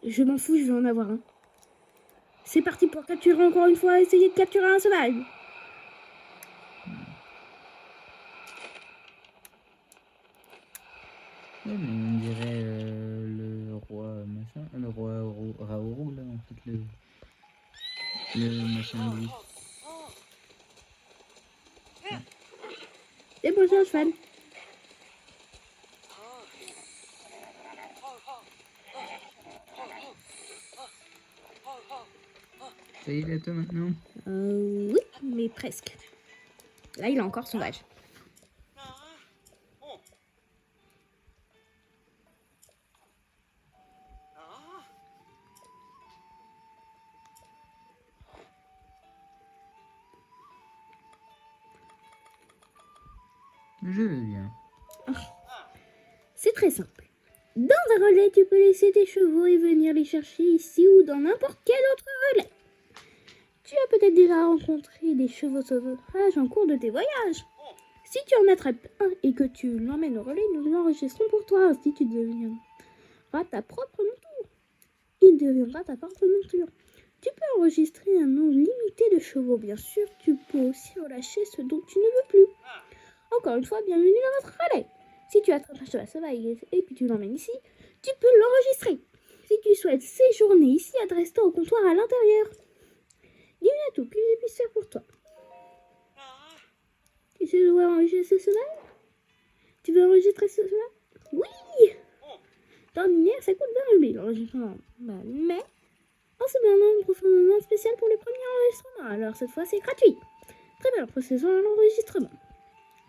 [SPEAKER 1] Je m'en fous, je vais en avoir un. C'est parti pour capturer encore une fois, essayer de capturer un sauvage.
[SPEAKER 2] Ouais, mais on dirait le roi machin, le roi Raoru là, en fait, le machin de lui.
[SPEAKER 1] C'est bon, j'ai un cheval.
[SPEAKER 2] Ça y est, là, toi, maintenant?
[SPEAKER 1] Oui, mais presque. Là, il est encore sauvage.
[SPEAKER 2] Je veux bien.
[SPEAKER 1] C'est très simple. Dans un relais, tu peux laisser tes chevaux et venir les chercher ici ou dans n'importe quel autre relais. Tu as peut-être déjà rencontré des chevaux sauvages en cours de tes voyages. Si tu en attrapes un et que tu l'emmènes au relais, nous l'enregistrons pour toi. Ainsi, tu deviendras ta propre monture. Il deviendra ta propre monture. Tu peux enregistrer un nombre limité de chevaux, bien sûr. Tu peux aussi relâcher ceux dont tu ne veux plus. Encore une fois, bienvenue dans notre relais. Si tu attrapes un cheval sauvage et que tu l'emmènes ici, tu peux l'enregistrer. Si tu souhaites séjourner ici, adresse-toi au comptoir à l'intérieur. Dis-moi tout, que je puisse faire pour toi. Tu sais où enregistrer ce cheval? Tu veux enregistrer ce cheval? Oui! D'ordinaire, ça coûte 20 000 l'enregistrement. Mais, en ce moment, profondément spécial pour les premiers enregistrements. Alors cette fois, c'est gratuit. Très bien, procédons à l'enregistrement.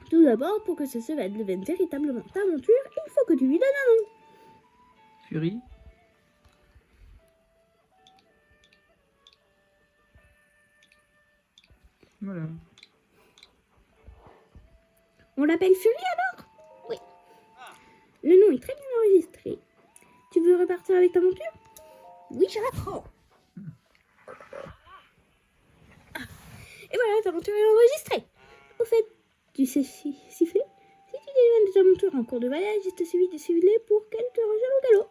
[SPEAKER 1] Tout d'abord, pour que ce cheval devienne véritablement ta monture, il faut que tu lui donnes un nom.
[SPEAKER 2] Fury? Voilà.
[SPEAKER 1] On l'appelle Fury alors? Oui. Le nom est très bien enregistré. Tu veux repartir avec ta monture? Oui, je la prends. Et voilà, ta monture est enregistrée. Au fait, tu sais siffler? Si tu dévannes de ta monture en cours de voyage, il te suffit de siffler pour qu'elle te rejoigne au galop.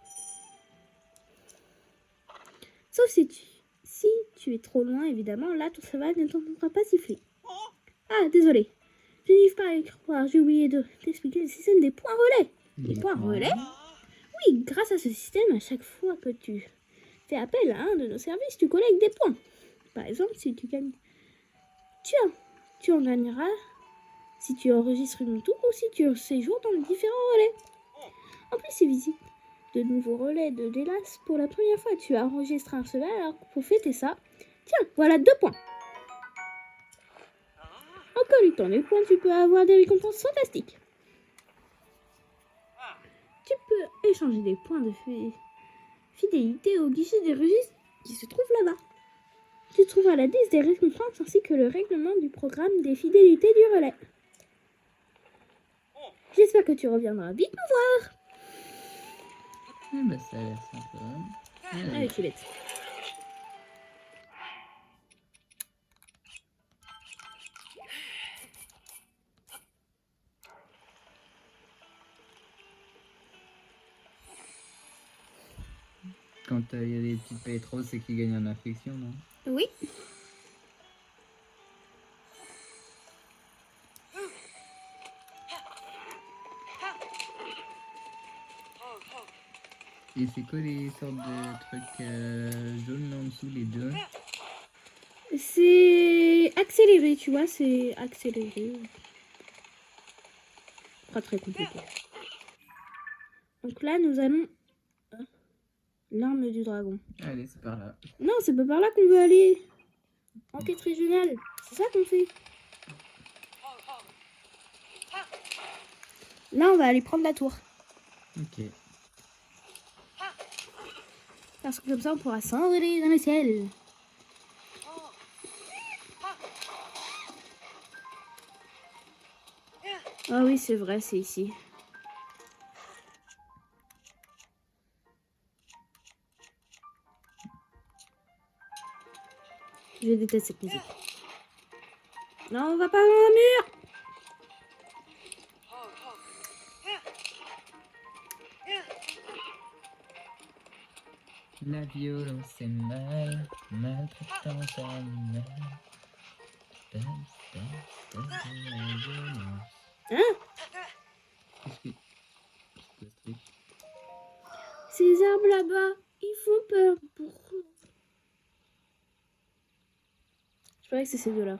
[SPEAKER 1] Sauf si tu es trop loin, évidemment, là, ton cheval ne t'entendra pas siffler. Ah, désolé. Je n'y pas y croire, j'ai oublié de t'expliquer le système des points relais. Les points relais? Oui, grâce à ce système, à chaque fois que tu fais appel à un de nos services, tu collectes des points. Par exemple, si tu gagnes... Tu en gagneras si tu enregistres une tour ou si tu séjours dans les différents relais. En plus, c'est visible de nouveaux relais de Délas pour la première fois. Tu as enregistré un cheval, alors pour fêter ça, tiens, voilà 2 points. En collectant les points, tu peux avoir des récompenses fantastiques. Tu peux échanger des points de fidélité au guichet des registres qui se trouvent là-bas. Tu trouveras la liste des récompenses ainsi que le règlement du programme des fidélités du relais. J'espère que tu reviendras vite nous voir.
[SPEAKER 2] Ah bah ça a l'air sympa.
[SPEAKER 1] Allez, Chulette.
[SPEAKER 2] quand il y a des petites pétros, c'est qu'ils gagnent en affection, non?
[SPEAKER 1] Oui.
[SPEAKER 2] Et c'est quoi les sortes de trucs jaunes là en dessous, les deux?
[SPEAKER 1] C'est accéléré, tu vois, c'est accéléré. Pas très compliqué. Donc là, nous allons... L'arme du dragon.
[SPEAKER 2] Allez, c'est par là.
[SPEAKER 1] Non, c'est pas par là qu'on veut aller. Enquête régionale, c'est ça qu'on fait. Là, on va aller prendre la tour.
[SPEAKER 2] Ok.
[SPEAKER 1] Parce que comme ça, on pourra s'envoler dans le ciel. Ah oui, c'est vrai, c'est ici. Je déteste cette musique. Non, on va pas dans le mur.
[SPEAKER 2] La violence c'est mal, maltraitance animale. La violence.
[SPEAKER 1] Hein?
[SPEAKER 2] Qu'est-ce que c'est ce truc?
[SPEAKER 1] Ces arbres là-bas, ils font peur. Je croyais que c'est ces deux-là.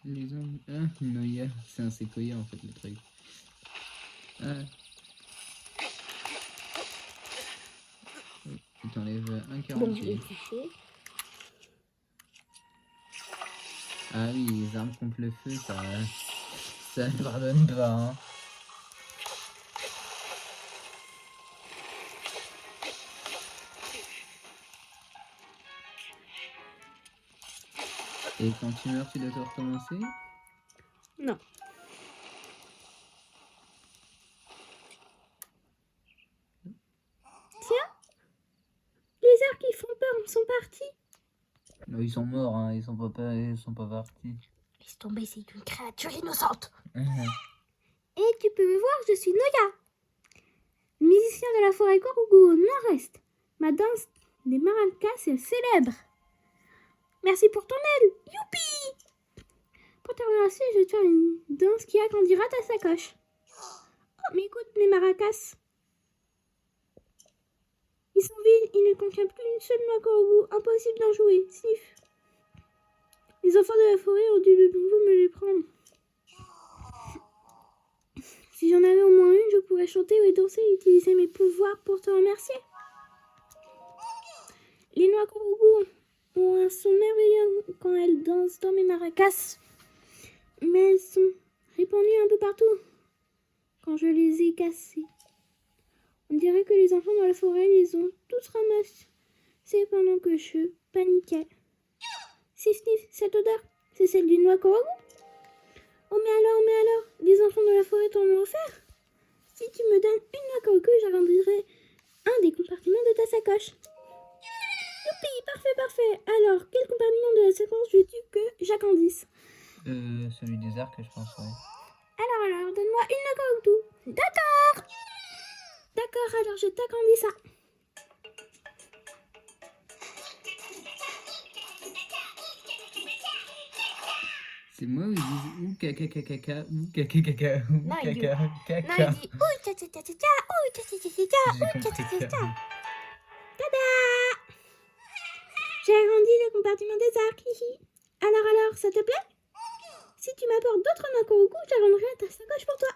[SPEAKER 2] Les hommes. Ah, non, c'est un séquoia en fait le truc. Ah. Tu t'enlèves un 40.
[SPEAKER 1] Bon, je vais toucher.
[SPEAKER 2] Ah oui, les armes contre le feu, ça ne pardonne pas. Hein. Et quand tu meurs, tu dois tout recommencer?
[SPEAKER 1] Non. Tiens, les arbres qui font peur sont partis.
[SPEAKER 2] Non, ils sont morts, hein. Ils sont pas partis.
[SPEAKER 1] Laisse tomber, c'est une créature innocente.
[SPEAKER 2] Mhm.
[SPEAKER 1] Et tu peux me voir, je suis Noya, musicien de la forêt Korugu au nord-est. Ma danse des maracas est célèbre. Merci pour ton aide. Youpi! Pour te remercier, je vais te faire une danse qui agrandira ta sacoche. Oh, mais écoute, mes maracas. Ils sont vides, il ne contient plus une seule noix Korugu. Impossible d'en jouer. Sniff. Les enfants de la forêt ont dû de nouveau me les prendre. Si j'en avais au moins une, je pourrais chanter ou danser et utiliser mes pouvoirs pour te remercier. Les noix Korugu ont un son merveilleux quand elles dansent dans mes maracas. Mais elles sont répandues un peu partout quand je les ai cassées. On dirait que les enfants dans la forêt les ont tous ramassées pendant que je paniquais. Si sniff, cette odeur, c'est celle d'une noix Korugu. Oh mais alors, les enfants de la forêt t'en ont offert. Si tu me donnes une noix Korugu, j'agrandirai un des compartiments de ta sacoche. Youpi, parfait. Alors, quel compartiment de la sacoche veux-tu que j'agrandisse?
[SPEAKER 2] Celui des arcs, je pense, ouais.
[SPEAKER 1] Alors, donne-moi une noix Korugu. D'accord, alors je t'agrandis ça.
[SPEAKER 2] C'est moi où ils disent ou caca caca caca ou caca caca ou
[SPEAKER 1] Non, il dit-
[SPEAKER 2] caca
[SPEAKER 1] Non,
[SPEAKER 2] caca.
[SPEAKER 1] il dit ouh, tcha tcha tcha tcha tcha, ouh, tcha tcha tcha tcha tcha,
[SPEAKER 2] J'ai
[SPEAKER 1] ouh, tcha
[SPEAKER 2] compris
[SPEAKER 1] tcha tcha
[SPEAKER 2] ça.
[SPEAKER 1] tcha. Tada! J'ai agrandi le compartiment des arcs, hihi. Alors, ça te plaît? Si tu m'apportes d'autres noix Korugu, j'agrandrai ta sacoche pour toi.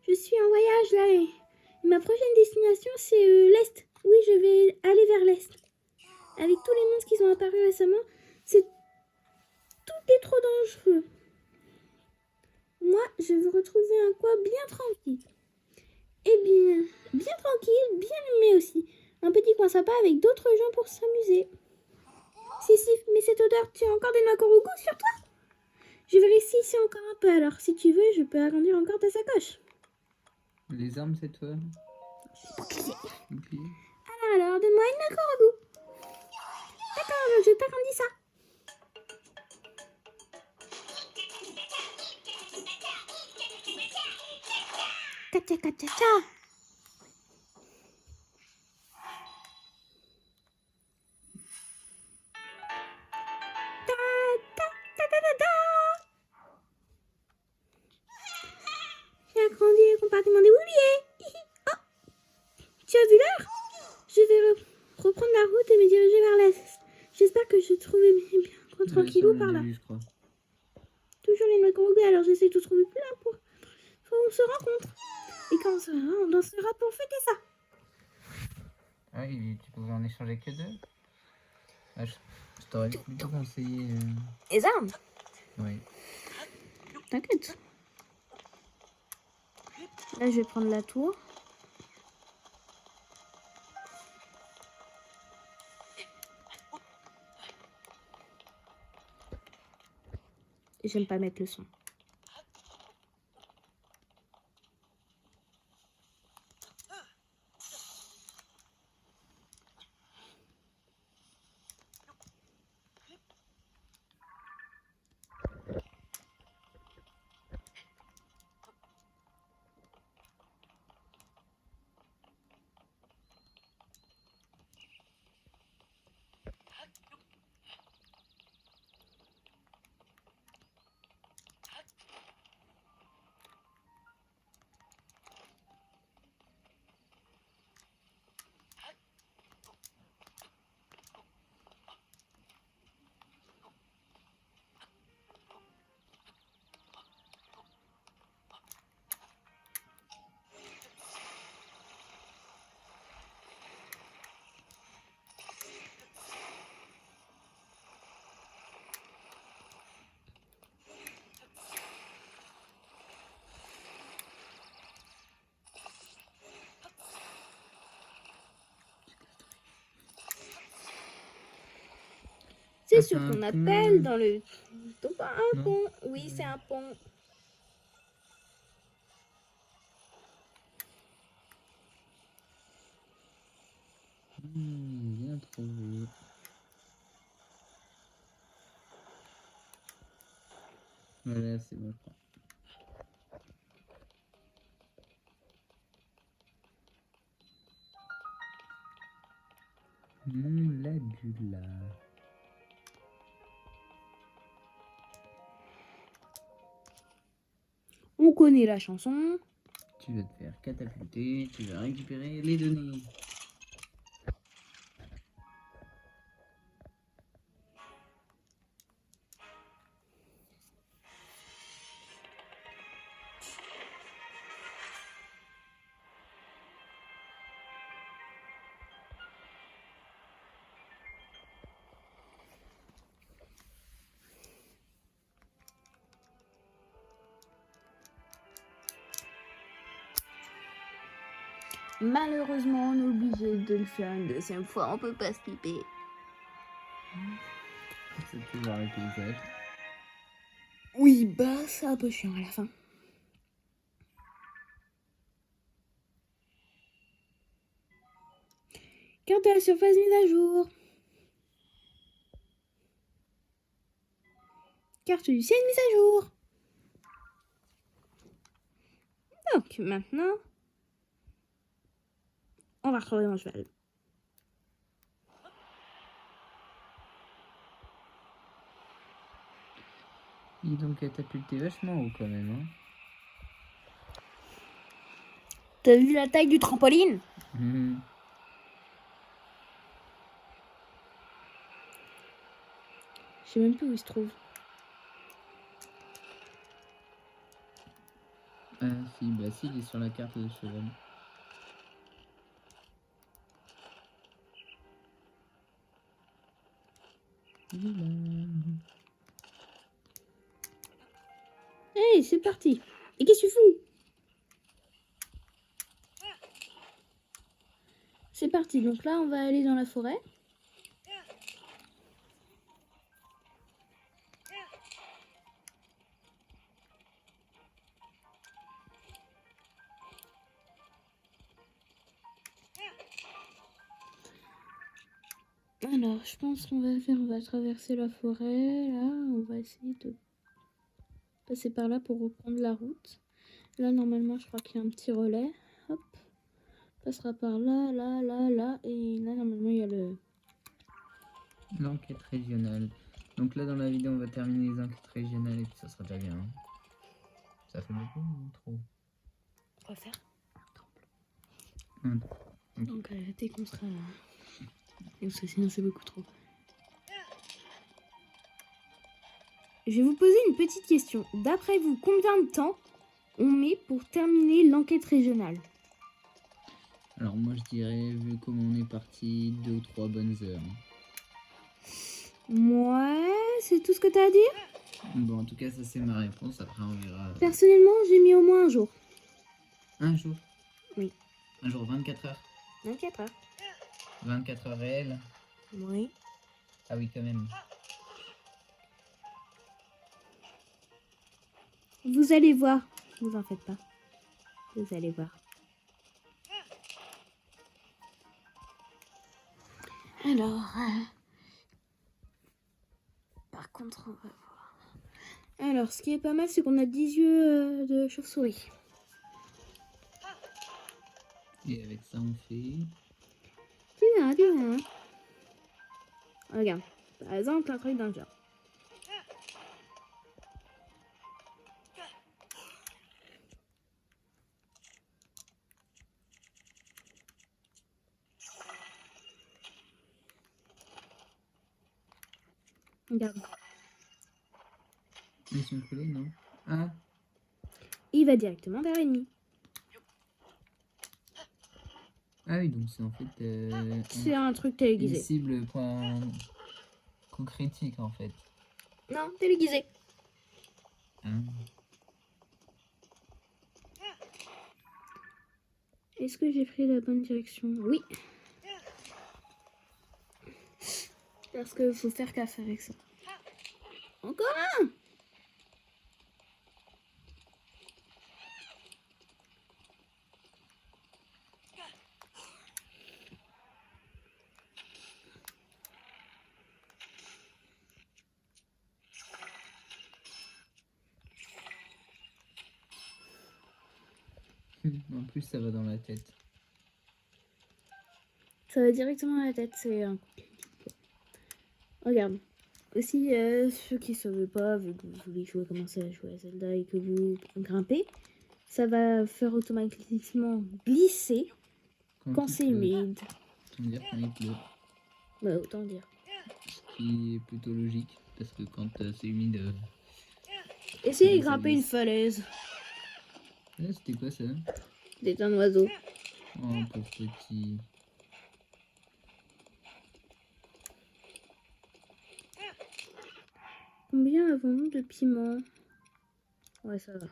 [SPEAKER 1] Je suis en voyage là et ma prochaine destination c'est l'Est. Oui, je vais aller vers l'Est. Avec tous les monstres qui sont apparus récemment, tout est trop dangereux. Moi, je veux retrouver un coin bien tranquille. Et bien tranquille, bien aimé aussi. Un petit coin sympa avec d'autres gens pour s'amuser. Si, mais cette odeur, tu as encore des noix Korugu sur toi? Je vérifie ici encore un peu alors. Si tu veux, je peux agrandir encore ta sacoche.
[SPEAKER 2] Les armes, c'est toi.
[SPEAKER 1] Bouclier.
[SPEAKER 2] Bouclier.
[SPEAKER 1] Alors, donne-moi une noix Korugu. D'accord, je t'agrandis ça. Tchaca, tchaca, tchaca. Ta, ta, ta, ta, ta, ta. J'ai agrandi le compartiment des bouliers. Oh, tu as vu l'heure? Je vais reprendre la route et me diriger vers l'est. J'espère que je trouvais bien tranquillou par là.
[SPEAKER 2] Je crois.
[SPEAKER 1] Toujours les noix de Grogu, alors j'essaie de trouver plein pour... Faut qu'on se rencontre. Et quand on se dansera pour fêter ça.
[SPEAKER 2] Ah oui, tu pouvais en échanger que 2. Ah, je t'aurais plutôt conseillé.
[SPEAKER 1] Les armes?
[SPEAKER 2] Oui.
[SPEAKER 1] T'inquiète. Là, je vais prendre la tour. Et j'aime pas mettre le son. C'est ce qu'on appelle dans le topa un pont. Oui, c'est un pont.
[SPEAKER 2] Bien trouvé. Voilà, c'est bon, je crois. La bulle.
[SPEAKER 1] On connaît la chanson.
[SPEAKER 2] Tu vas te faire catapulter, tu vas récupérer les données.
[SPEAKER 1] Malheureusement, on est obligé de le faire une deuxième fois. On peut pas skipper.
[SPEAKER 2] C'est toujours avec les autres.
[SPEAKER 1] Oui, bah, c'est un peu chiant à la fin. Carte de la surface mise à jour. Carte du ciel mise à jour. Donc, maintenant, on va retrouver mon cheval.
[SPEAKER 2] Ils ont catapulté vachement haut quand même. Hein.
[SPEAKER 1] T'as vu la taille du trampoline?
[SPEAKER 2] Mmh.
[SPEAKER 1] Je sais même plus où il se trouve.
[SPEAKER 2] Ah si, bah si, il est sur la carte de cheval.
[SPEAKER 1] Hey, c'est parti. Et qu'est-ce que tu fous? C'est parti. Donc là, on va aller dans la forêt. Alors, je pense qu'on va faire, on va traverser la forêt. Là, on va essayer de passer par là pour reprendre la route. Là, normalement, je crois qu'il y a un petit relais. Hop. Passera par là, là, là, là. Et là, normalement, il y a le...
[SPEAKER 2] L'enquête régionale. Donc là, dans la vidéo, on va terminer les enquêtes régionales et puis ça sera déjà bien. Ça fait beaucoup ou trop?
[SPEAKER 1] On va faire
[SPEAKER 2] Ok.
[SPEAKER 1] donc, dès qu'on sera là. Et parce que sinon, c'est beaucoup trop. Je vais vous poser une petite question. D'après vous, combien de temps on met pour terminer l'enquête régionale?
[SPEAKER 2] Alors moi, je dirais, vu comment on est parti, 2 ou 3 bonnes heures.
[SPEAKER 1] Ouais, c'est tout ce que t'as à dire?
[SPEAKER 2] Bon, en tout cas, ça c'est ma réponse. Après, on verra.
[SPEAKER 1] Personnellement, j'ai mis au moins un jour.
[SPEAKER 2] Un jour?
[SPEAKER 1] Oui.
[SPEAKER 2] Un jour, 24 heures?
[SPEAKER 1] 24 heures.
[SPEAKER 2] 24 heures réelles?
[SPEAKER 1] Oui.
[SPEAKER 2] Ah oui, quand même.
[SPEAKER 1] Vous allez voir. Vous en faites pas. Vous allez voir. Alors, par contre, on va voir. Alors, ce qui est pas mal, c'est qu'on a 10 yeux de chauve-souris.
[SPEAKER 2] Et avec ça, on fait...
[SPEAKER 1] Tu verras, tu verras. Regarde. Par exemple, un truc dans le genre. Regarde.
[SPEAKER 2] Mission collée, non? Ah,
[SPEAKER 1] Il va directement vers l'ennemi.
[SPEAKER 2] ah oui, donc c'est en fait
[SPEAKER 1] C'est un truc
[SPEAKER 2] une
[SPEAKER 1] téléguisé.
[SPEAKER 2] cible point coup critique en fait.
[SPEAKER 1] Non, téléguisé.
[SPEAKER 2] Hein.
[SPEAKER 1] Est-ce que j'ai pris la bonne direction? Oui. Parce que faut faire gaffe avec ça. Encore un!
[SPEAKER 2] En plus, ça va dans la tête.
[SPEAKER 1] Ça va directement à la tête, c'est un coup. Regarde. Aussi, ceux qui ne savent pas, vu que vous voulez commencer à jouer à Zelda et que vous grimpez, ça va faire automatiquement glisser quand
[SPEAKER 2] il
[SPEAKER 1] c'est
[SPEAKER 2] pleut.
[SPEAKER 1] humide.
[SPEAKER 2] Autant dire quand il pleut.
[SPEAKER 1] Bah, autant dire.
[SPEAKER 2] Ce qui est plutôt logique, parce que quand c'est humide...
[SPEAKER 1] Essayez de
[SPEAKER 2] ça
[SPEAKER 1] grimper une
[SPEAKER 2] glisse.
[SPEAKER 1] falaise.
[SPEAKER 2] Là, c'était quoi ça?
[SPEAKER 1] D'être un oiseau.
[SPEAKER 2] Oh, pauvre petit...
[SPEAKER 1] Combien avons-nous de piments? Ouais, ça va.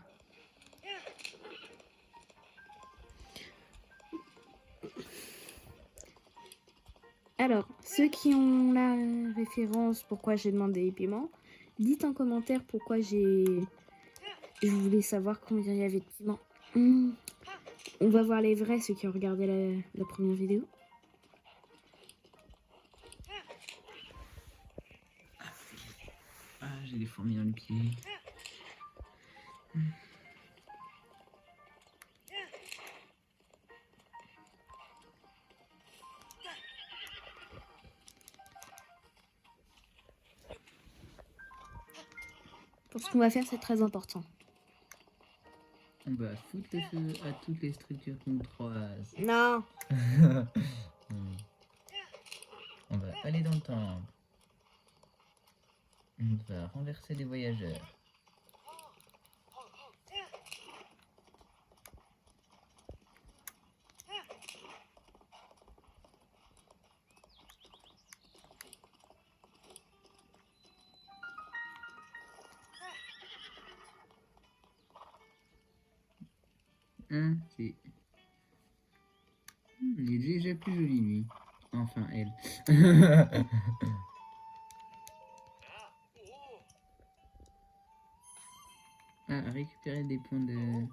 [SPEAKER 1] Alors, ceux qui ont la référence pourquoi j'ai demandé les piments, dites en commentaire pourquoi je voulais savoir combien il y avait de piments. On va voir les vrais, ceux qui ont regardé la première vidéo.
[SPEAKER 2] Ah, j'ai des fourmis dans le pied.
[SPEAKER 1] Pour ce qu'on va faire, c'est très important.
[SPEAKER 2] On va foutre le feu à toutes les structures qu'on croise.
[SPEAKER 1] Non.
[SPEAKER 2] On va aller dans le temple. On va renverser des voyageurs. Hein, c'est... Il est déjà plus joli lui. Enfin elle. Ah, récupérer des points de...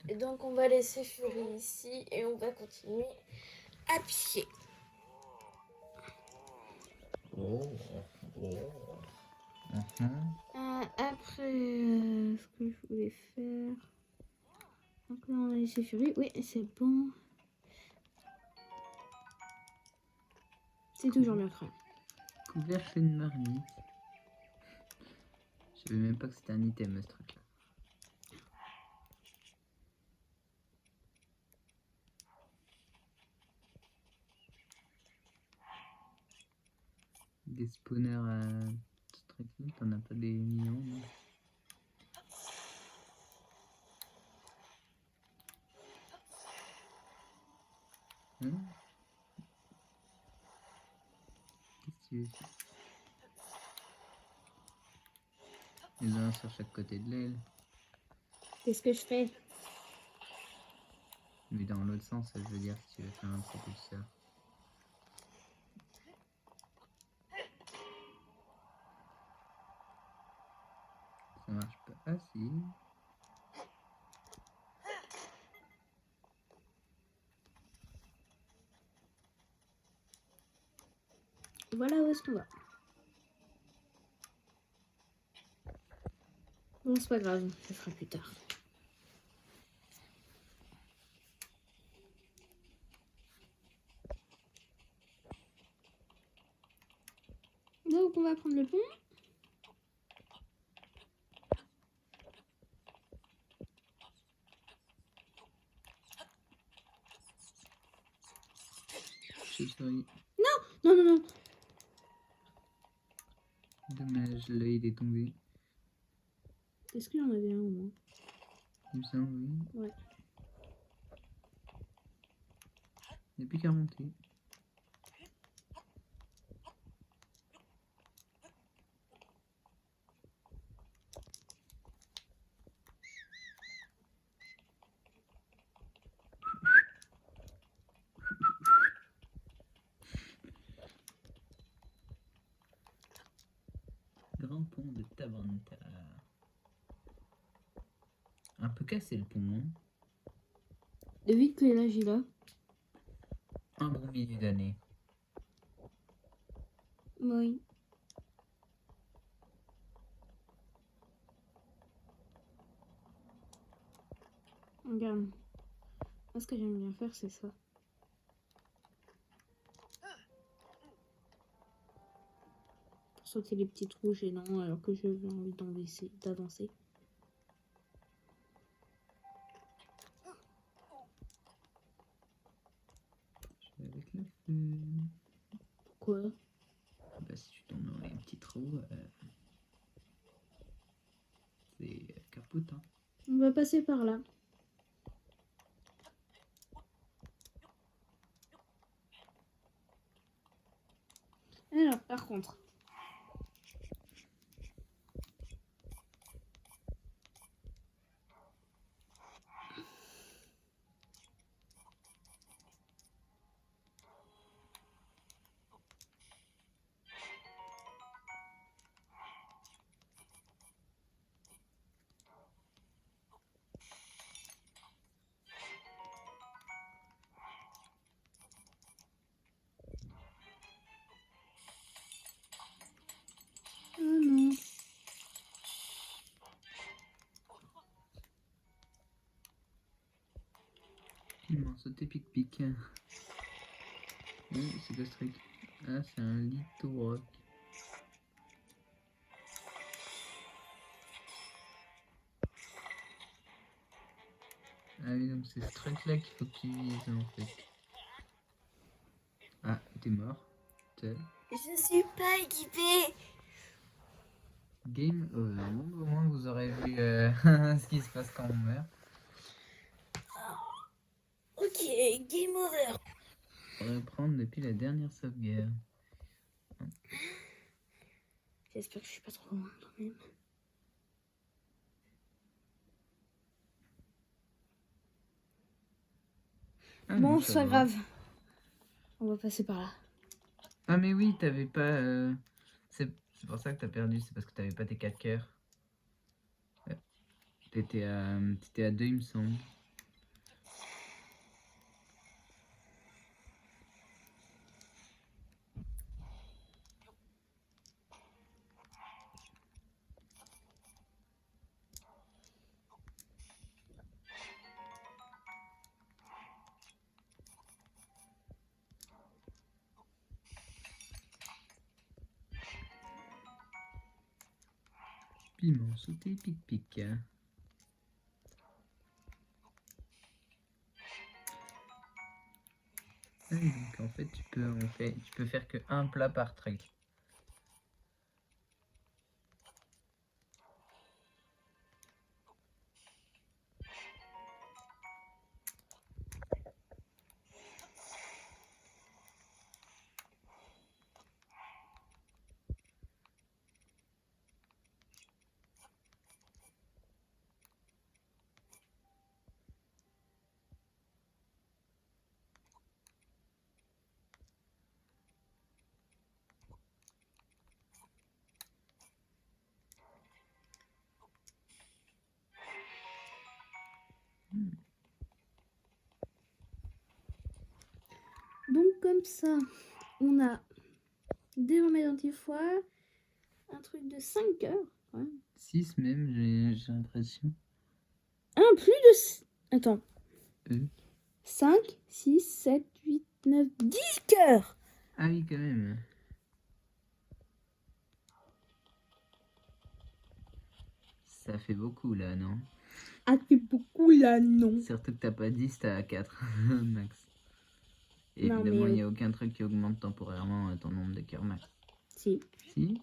[SPEAKER 1] Et donc on va laisser Fury ici et on va continuer à pied. Après, ce que je voulais faire. Donc là, on a laissé Fury. Oui, c'est bon. C'est toujours mieux crème.
[SPEAKER 2] Couvert chez une marmite. Je savais même pas que c'était un item ce truc là. Des spawners à Strike, t'en as pas des millions non? Hein? Qu'est-ce que tu veux faire? Il y en a un sur chaque côté de l'aile.
[SPEAKER 1] Qu'est-ce que je fais?
[SPEAKER 2] Mais dans l'autre sens, je veux dire, si tu veux faire un propulseur. Ça marche pas. Ah si.
[SPEAKER 1] Voilà où est-ce qu'on va. Bon, c'est pas grave, ça sera plus tard. Donc, on va prendre le pont.
[SPEAKER 2] Chauve-souris.
[SPEAKER 1] Non, non, non.
[SPEAKER 2] Dommage, là il est tombé.
[SPEAKER 1] Est-ce qu'il y en avait un au moins?
[SPEAKER 2] Il me semble, oui.
[SPEAKER 1] Ouais.
[SPEAKER 2] Il n'y a plus qu'à monter. Grand pont de Tabanta. Un peu cassé le pont, hein.
[SPEAKER 1] Depuis que là, j'ai là.
[SPEAKER 2] Un bon milieu d'année.
[SPEAKER 1] Oui. Regarde. Moi, ce que j'aime bien faire, c'est ça. Pour sauter les petits trous gênants alors que j'avais envie d'avancer.
[SPEAKER 2] Je vais avec le feu.
[SPEAKER 1] Pourquoi?
[SPEAKER 2] Bah, si tu tombes dans les petits trous, c'est capote, hein.
[SPEAKER 1] On va passer par là. Alors, par contre. Oh non.
[SPEAKER 2] Ils m'ont sauté pic-pic. Oui, c'est Ghost Trick. Ah, c'est un litho rock. Ah oui, donc c'est ce truc là qu'il faut que tu vises en fait. Ah, t'es mort.
[SPEAKER 3] Je suis pas équipée.
[SPEAKER 2] Game over. Bon, au moins vous aurez vu ce qui se passe quand on meurt.
[SPEAKER 3] Ok, game over.
[SPEAKER 2] On va reprendre depuis la dernière sauvegarde.
[SPEAKER 1] J'espère que je suis pas trop loin quand même.
[SPEAKER 2] Ah,
[SPEAKER 1] Bon,
[SPEAKER 2] non,
[SPEAKER 1] c'est
[SPEAKER 2] ça
[SPEAKER 1] pas
[SPEAKER 2] va.
[SPEAKER 1] grave. On va passer par là.
[SPEAKER 2] Ah mais oui, t'avais pas... C'est pour ça que t'as perdu, c'est parce que t'avais pas tes 4 cœurs. Ouais. T'étais à 2 il me semble. Piment sauté pic-pic. Ah oui, donc en fait tu peux faire que un plat par truc.
[SPEAKER 1] Donc comme ça, on a des remèdes anti-foie, un truc de 5 heures. Ouais.
[SPEAKER 2] 6 même, j'ai l'impression.
[SPEAKER 1] Ah, plus de... Attends.
[SPEAKER 2] Euh.
[SPEAKER 1] 5, 6, 7, 8, 9, 10 cœurs.
[SPEAKER 2] Ah oui, quand même. Ça fait beaucoup là, non?
[SPEAKER 1] Ah, c'est beaucoup là, non.
[SPEAKER 2] Surtout que t'as pas 10, t'as 4 max. Et
[SPEAKER 1] Non,
[SPEAKER 2] évidemment, il
[SPEAKER 1] mais-
[SPEAKER 2] n'y a aucun truc qui augmente temporairement ton nombre de cœurs max.
[SPEAKER 1] Si.
[SPEAKER 2] Si?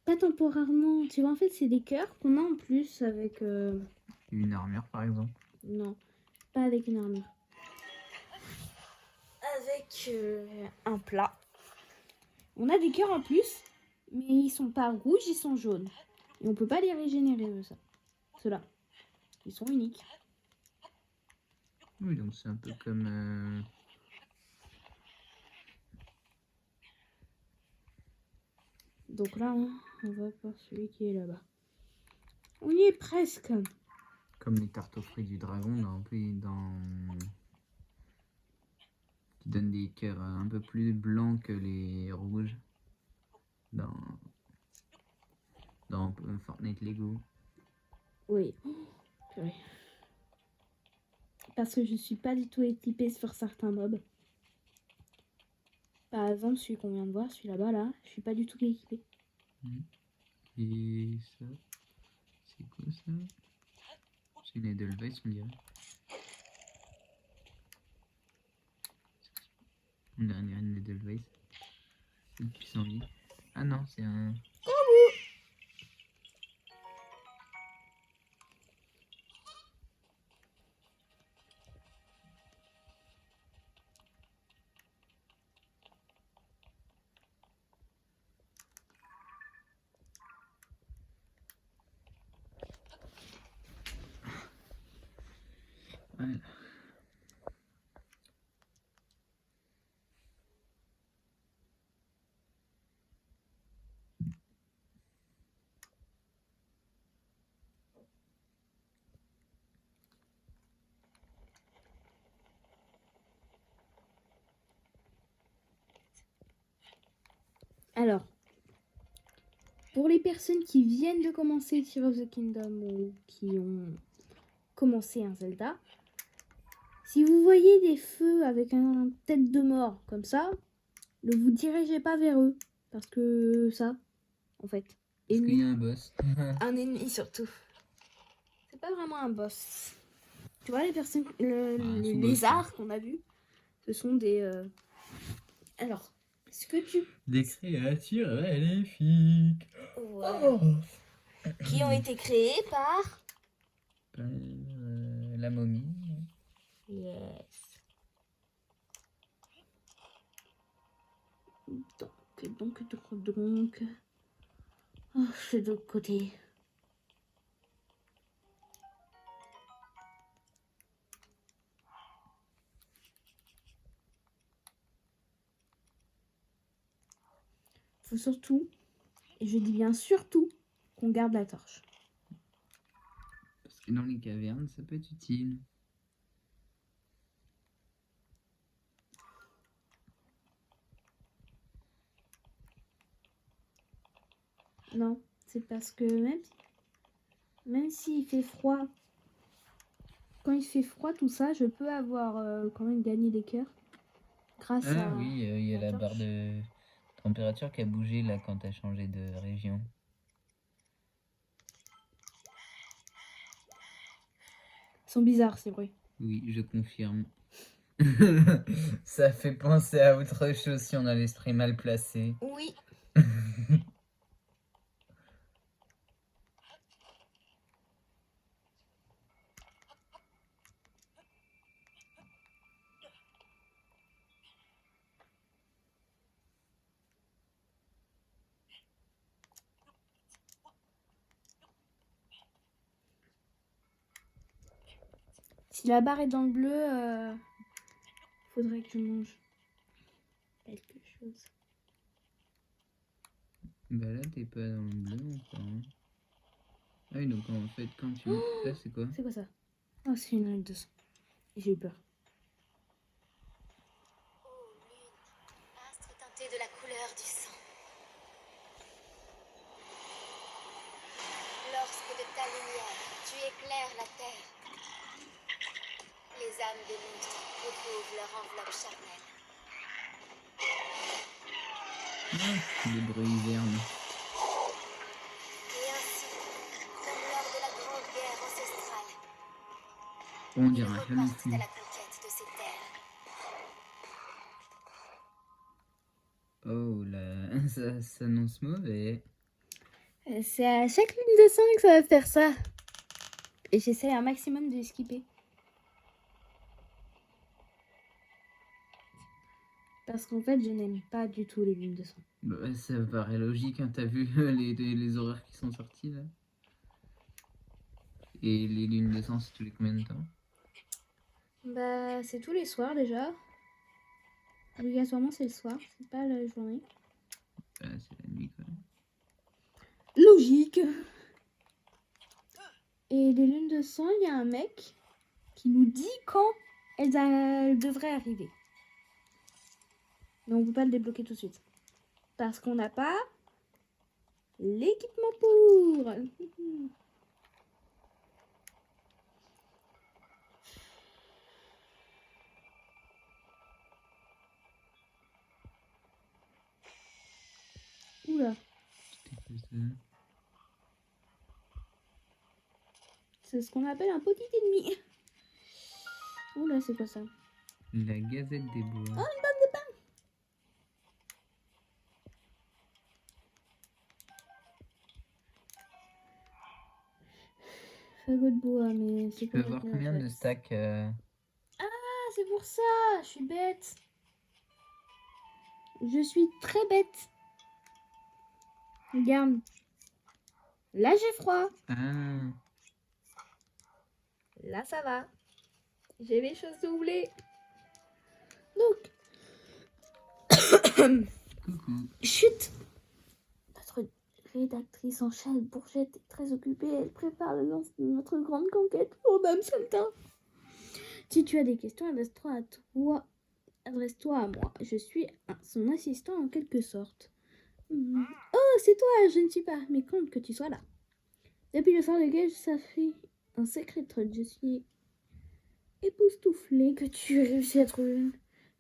[SPEAKER 1] Pas temporairement. Tu vois, en fait, c'est des cœurs qu'on a en plus avec...
[SPEAKER 2] Une armure par exemple.
[SPEAKER 1] Non, pas avec une armure. Avec un plat. On a des cœurs en plus, mais ils sont pas rouges, ils sont jaunes. Et on peut pas les régénérer, ça. Ceux-là. Ils sont uniques.
[SPEAKER 2] Oui, donc c'est un peu comme...
[SPEAKER 1] Donc là, on va voir celui qui est là-bas. On y est presque.
[SPEAKER 2] Comme les tartes aux fruits du dragon qui donnent des cœurs un peu plus blancs que les rouges dans Fortnite Lego.
[SPEAKER 1] Oui. Purée. Parce que je suis pas du tout équipée sur certains mobs. Par exemple, celui qu'on vient de voir, celui là-bas, là, je suis pas du tout équipée.
[SPEAKER 2] Et ça, c'est quoi ça? C'est une Edelweiss, on dirait. On dirait une Edelweiss. C'est le pissenlit. Ah non, c'est un... Voilà.
[SPEAKER 1] Alors, pour les personnes qui viennent de commencer Tears of the Kingdom ou qui ont commencé un Zelda, si vous voyez des feux avec un tête de mort comme ça, ne vous dirigez pas vers eux. Parce que ça, en fait,
[SPEAKER 2] Parce qu'il y a
[SPEAKER 1] ennemi.
[SPEAKER 2] un boss.
[SPEAKER 1] Un ennemi surtout. C'est pas vraiment un boss. Tu vois les personnes, les
[SPEAKER 2] sous-boss,
[SPEAKER 1] lézards qu'on a vus, ce sont des... Alors, est-ce que tu...
[SPEAKER 2] Des créatures maléfiques.
[SPEAKER 1] Ouais. Qui ont été créés par...
[SPEAKER 2] La momie.
[SPEAKER 1] Yes. Donc... Oh, c'est de l'autre côté. Faut surtout, et je dis bien surtout, qu'on garde la torche.
[SPEAKER 2] Parce que dans les cavernes, ça peut être utile.
[SPEAKER 1] Non, c'est parce que même s'il fait froid, quand il fait froid, tout ça, je peux avoir quand même gagné des cœurs. Grâce à...
[SPEAKER 2] Ah oui, il y a
[SPEAKER 1] la
[SPEAKER 2] la barre
[SPEAKER 1] torche.
[SPEAKER 2] de température qui a bougé là quand t'as changé de région.
[SPEAKER 1] sont bizarres ces bruits.
[SPEAKER 2] Oui, je confirme. Ça fait penser à autre chose si on a l'esprit mal placé.
[SPEAKER 1] Oui. Si la barre est dans le bleu, faudrait que je mange quelque chose.
[SPEAKER 2] Bah là, t'es pas dans le bleu encore. Hein. Ah oui, donc en fait, quand tu... Là, c'est quoi?
[SPEAKER 1] C'est quoi ça? Oh, c'est une règle de sang. J'ai eu peur.
[SPEAKER 3] Ô lune, astre teinté de la couleur du sang. Lorsque de ta lumière, tu éclaires la terre, les âmes des monstres recouvrent leur enveloppe charnelle.
[SPEAKER 2] Des bruits hiverne.
[SPEAKER 3] Et ainsi, comme lors de la grande guerre ancestrale,
[SPEAKER 2] On
[SPEAKER 3] ils
[SPEAKER 2] dira jamais
[SPEAKER 3] repartent
[SPEAKER 2] plus.
[SPEAKER 3] à la conquête de ces terres.
[SPEAKER 2] Oh là, ça s'annonce mauvais.
[SPEAKER 1] C'est à chaque ligne de sang que ça va faire ça. Et j'essaie un maximum de skipper. Parce qu'en fait, je n'aime pas du tout les lignes de sang.
[SPEAKER 2] Bah, ça paraît logique, hein. T'as vu les horaires qui sont sortis là? Et les lunes de sang, c'est tous les combien de temps?
[SPEAKER 1] Bah, c'est tous les soirs déjà. Obligatoirement, c'est le soir, c'est pas la journée.
[SPEAKER 2] Bah, c'est la nuit quoi.
[SPEAKER 1] Logique. Et les lunes de sang, il y a un mec qui nous dit quand elles devraient arriver. Mais on peut pas le débloquer tout de suite. Parce qu'on n'a pas l'équipement pour. Oula,
[SPEAKER 2] C'était quoi ça?
[SPEAKER 1] c'est ce qu'on appelle un petit ennemi. Oula, c'est quoi ça?
[SPEAKER 2] La Gazette des Bois.
[SPEAKER 1] Oh, une bande de pain. Fagot de bois, mais c'est
[SPEAKER 2] Tu peux avoir combien de stacks
[SPEAKER 1] Ah, c'est pour ça, je suis bête. Je suis très bête. Regarde. Là, j'ai froid.
[SPEAKER 2] Ah,
[SPEAKER 1] Là, ça va. J'ai les choses doublées. Donc.
[SPEAKER 2] coucou.
[SPEAKER 1] Chut. Notre rédactrice en chef, Bourgette, est très occupée. Elle prépare le lance de notre grande conquête pour Dame Sultan. Si tu as des questions, adresse-toi à moi. Je suis son assistant en quelque sorte. Oh, c'est toi, je ne suis pas mécontente que tu sois là. Depuis le soir de Gage, ça fait un sacré truc. Je suis époustouflée que tu aies réussi à trouver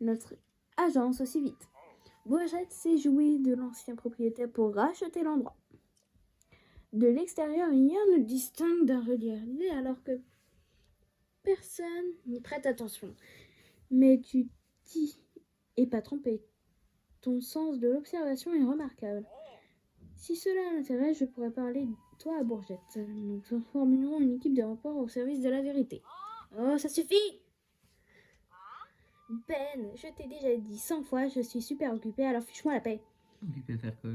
[SPEAKER 1] notre agence aussi vite. Bourgette s'est jouée de l'ancien propriétaire pour racheter l'endroit. De l'extérieur, rien ne distingue d'un relief alors que personne n'y prête attention. Mais tu t'y es pas trompé. Ton sens de l'observation est remarquable. Si cela l'intéresse, je pourrais parler de toi à Bourgette. Nous formerons une équipe de reports au service de la vérité. Oh, ça suffit! Ben, je t'ai déjà dit 100 fois, je suis super occupée, alors fiche-moi la paix.
[SPEAKER 2] Occupé à faire quoi?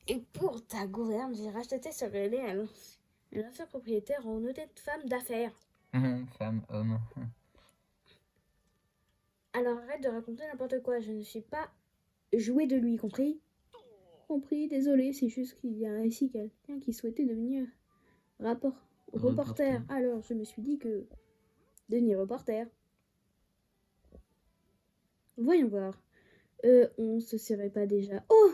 [SPEAKER 1] Et pour ta gouverne, j'ai racheté ce relais à l'ancien propriétaire en honnête femme d'affaires.
[SPEAKER 2] Femme, homme.
[SPEAKER 1] Alors arrête de raconter n'importe quoi, je ne suis pas jouée de lui, compris? Compris, désolé, c'est juste qu'il y a ici quelqu'un qui souhaitait devenir reporter. Alors je me suis dit que devenir reporter. Voyons voir. On se serait pas déjà. Oh!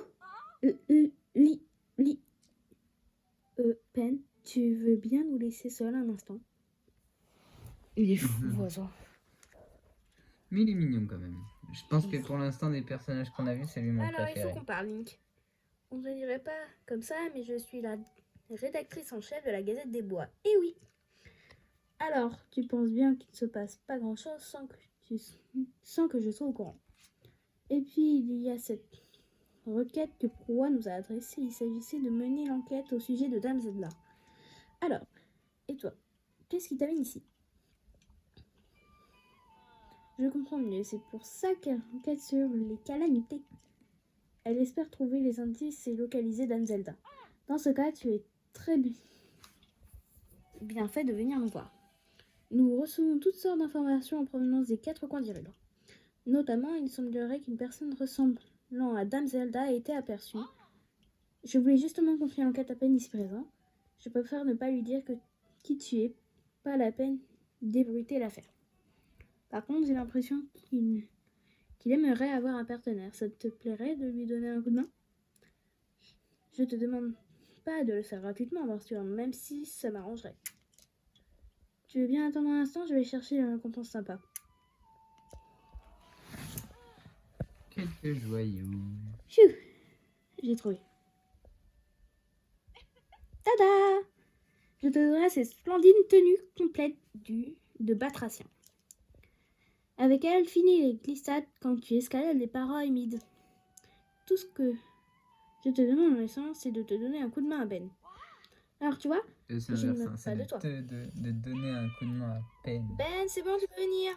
[SPEAKER 1] Pen, tu veux bien nous laisser seuls un instant? Il est fou, voisin.
[SPEAKER 2] Mais il est mignon quand même. Je pense que pour l'instant, des personnages qu'on a vus, c'est lui mon
[SPEAKER 1] Alors,
[SPEAKER 2] préféré.
[SPEAKER 1] il faut qu'on parle, Link. On ne dirait pas comme ça, mais je suis la rédactrice en chef de la Gazette des Bois. Et oui. Alors, tu penses bien qu'il ne se passe pas grand-chose sans que je sois au courant. Et puis, il y a cette requête que Proa nous a adressée. Il s'agissait de mener l'enquête au sujet de Dame Zelda. Alors, et toi, qu'est-ce qui t'amène ici? Je comprends mieux, c'est pour ça qu'elle enquête sur les calamités. Elle espère trouver les indices et localiser Dame Zelda. Dans ce cas, tu es très bien fait de venir nous voir. Nous recevons toutes sortes d'informations en provenance des 4 coins d'Hyrule. Notamment, il semblerait qu'une personne ressemblant à Dame Zelda ait été aperçue. Je voulais justement confier l'enquête à Pen ici présent. Je préfère ne pas lui dire qui tu es, pas la peine d'ébruiter l'affaire. Par contre, j'ai l'impression qu'il aimerait avoir un partenaire. Ça te plairait de lui donner un coup de main? Je te demande pas de le faire gratuitement, bien sûr, même si ça m'arrangerait. Tu veux bien attendre un instant? Je vais chercher une récompense sympa.
[SPEAKER 2] Quelques joyaux.
[SPEAKER 1] Pfiou! J'ai trouvé. Tada! Je te donnerai cette splendide tenue complète de batracien. Avec elle, finis les glissades quand tu escalades les parois humides. Tout ce que je te demande en essence, c'est de te donner un coup de main à Ben. Alors tu vois,
[SPEAKER 2] C'est
[SPEAKER 1] je ne
[SPEAKER 2] inversé,
[SPEAKER 1] me
[SPEAKER 2] c'est
[SPEAKER 1] pas de
[SPEAKER 2] de,
[SPEAKER 1] toi.
[SPEAKER 2] de donner un coup de main à peine.
[SPEAKER 1] Ben, c'est bon, tu peux venir.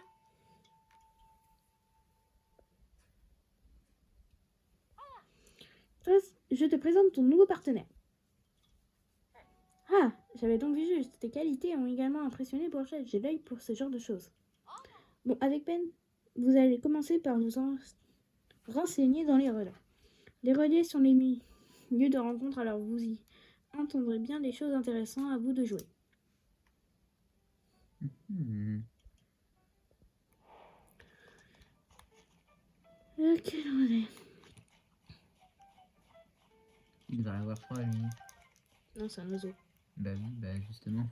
[SPEAKER 1] Je te présente ton nouveau partenaire. Ah, j'avais donc vu juste. Tes qualités ont également impressionné Bourget. J'ai l'œil pour ce genre de choses. Bon, avec Ben, vous allez commencer par vous renseigner dans les relais. Les relais sont les lieux de rencontre, alors vous y entendrez bien des choses intéressantes à vous de jouer. Quel relais?
[SPEAKER 2] Il va avoir froid, lui.
[SPEAKER 1] Non, c'est un oiseau.
[SPEAKER 2] Bah oui, bah justement.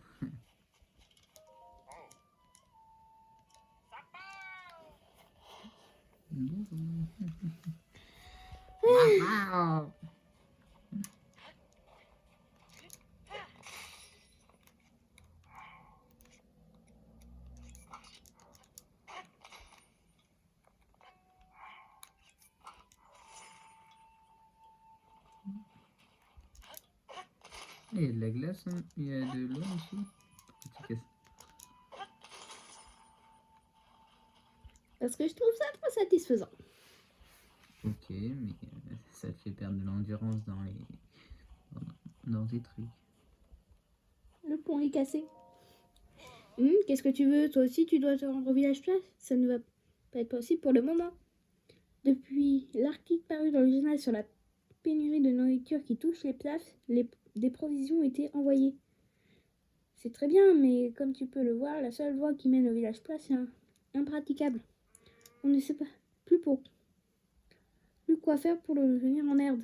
[SPEAKER 2] Il y a de la glace, hein. Il y a de l'eau aussi. Pourquoi tu casses?
[SPEAKER 1] Parce que je trouve ça trop satisfaisant.
[SPEAKER 2] Ok, mais ça te fait perdre de l'endurance dans tes trucs.
[SPEAKER 1] Le pont est cassé. Qu'est-ce que tu veux? Toi aussi, tu dois te rendre au village place? Ça ne va pas être possible pour le moment. Depuis l'article paru dans le journal sur la pénurie de nourriture qui touche les places, des provisions ont été envoyées. C'est très bien, mais comme tu peux le voir, la seule voie qui mène au village place est impraticable. On ne sait pas plus quoi faire pour le venir en herbe.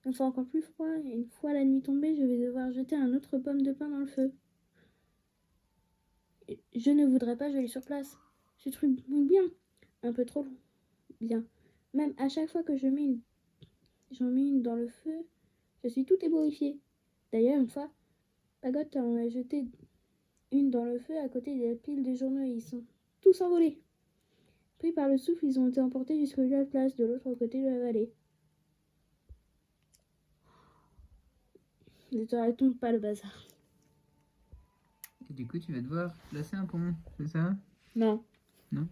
[SPEAKER 1] Il fait encore plus froid, et une fois la nuit tombée, je vais devoir jeter un autre pomme de pain dans le feu. Je ne voudrais pas geler sur place. Ce truc brûle bien. Un peu trop bien. Même à chaque fois que j'en mets une dans le feu, je suis tout ébouriffée. D'ailleurs, une fois, Pagot en a jeté une dans le feu à côté de la pile de journaux et ils sont tous envolés. Pris par le souffle, ils ont été emportés jusqu'au village place de l'autre côté de la vallée. Ne t'arrêtons pas le bazar.
[SPEAKER 2] Et du coup, tu vas devoir placer un pont, c'est ça?
[SPEAKER 1] Non.
[SPEAKER 2] Non.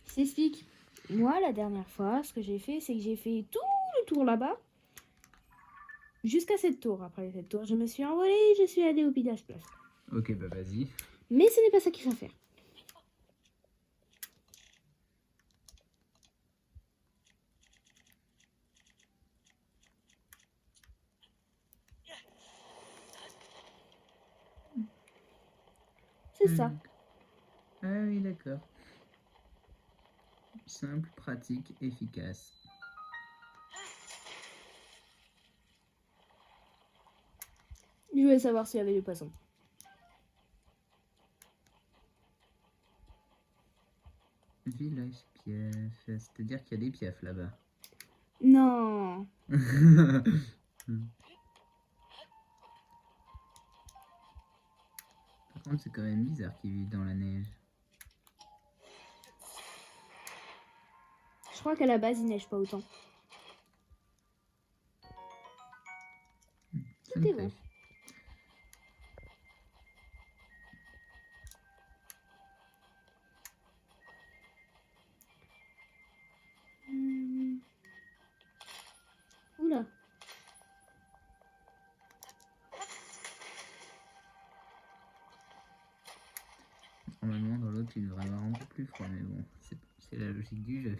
[SPEAKER 1] Je t'explique. Moi, la dernière fois, ce que j'ai fait, c'est que j'ai fait tout le tour là-bas. Jusqu'à cette tour. Après cette tour, je me suis envolée et je suis allée au village place.
[SPEAKER 2] Ok, bah vas-y.
[SPEAKER 1] Mais ce n'est pas ça qu'il faut faire. C'est ça.
[SPEAKER 2] Ah oui, d'accord. Simple, pratique, efficace.
[SPEAKER 1] Je voulais savoir s'il y avait du poisson.
[SPEAKER 2] Village piaf, c'est-à-dire qu'il y a des piafs là-bas.
[SPEAKER 1] Non.
[SPEAKER 2] Par Par contre, c'est quand même bizarre qu'ils vivent dans la neige.
[SPEAKER 1] Je crois qu'à la base, il neige pas autant.
[SPEAKER 2] Ça me
[SPEAKER 1] C'était bon.
[SPEAKER 2] fait.
[SPEAKER 1] Oula.
[SPEAKER 2] Normalement, dans l'autre, il devrait avoir un peu plus froid, mais bon, c'est la logique du jeu.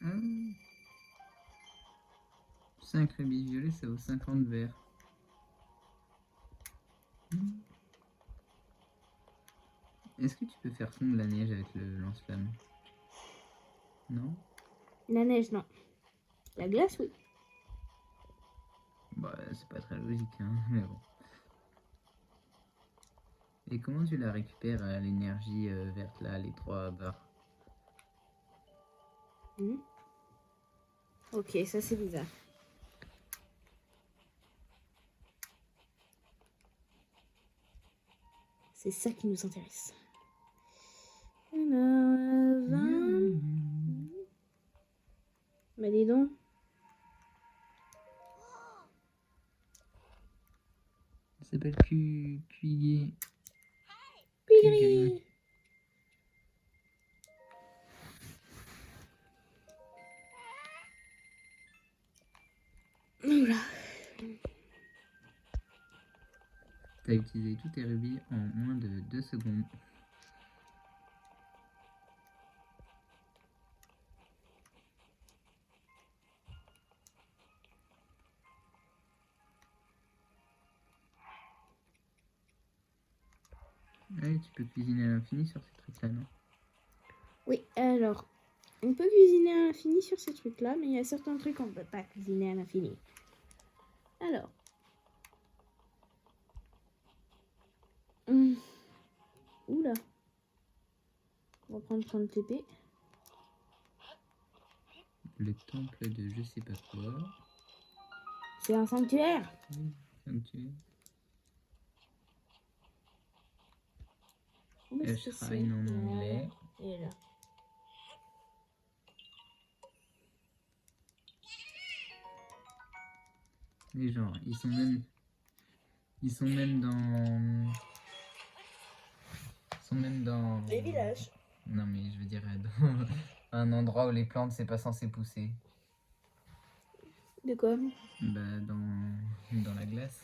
[SPEAKER 2] Hum. 5 rubis violets, ça vaut 50 verres. Est-ce que tu peux faire fondre la neige avec le lance-flamme? Non?
[SPEAKER 1] La neige, non. La glace, oui.
[SPEAKER 2] Bah, c'est pas très logique, hein, mais bon. Et comment tu la récupères, l'énergie verte là, les 3 barres?
[SPEAKER 1] Ok, ça c'est bizarre. C'est ça qui nous intéresse. Alors, 20. Bah dis donc.
[SPEAKER 2] Ça s'appelle cuillé.
[SPEAKER 1] Pigri. Oula.
[SPEAKER 2] T'as utilisé tous tes rubis en moins de 2 secondes. Ouais, tu peux cuisiner à l'infini sur ces trucs-là, non?
[SPEAKER 1] Oui, alors, on peut cuisiner à l'infini sur ces trucs-là, mais il y a certains trucs qu'on ne peut pas cuisiner à l'infini. Alors. Oula. On va prendre 30 TP.
[SPEAKER 2] Le temple de je sais pas quoi.
[SPEAKER 1] C'est un sanctuaire.
[SPEAKER 2] Oui, sanctuaire.
[SPEAKER 1] Où
[SPEAKER 2] Le
[SPEAKER 1] est-ce que c'est?
[SPEAKER 2] shrine en anglais.
[SPEAKER 1] Et là.
[SPEAKER 2] Les gens, ils sont même dans... Ils sont même dans...
[SPEAKER 1] Les villages.
[SPEAKER 2] Non mais je veux dire, dans un endroit où les plantes, c'est pas censé pousser.
[SPEAKER 1] De quoi?
[SPEAKER 2] Bah, dans la glace.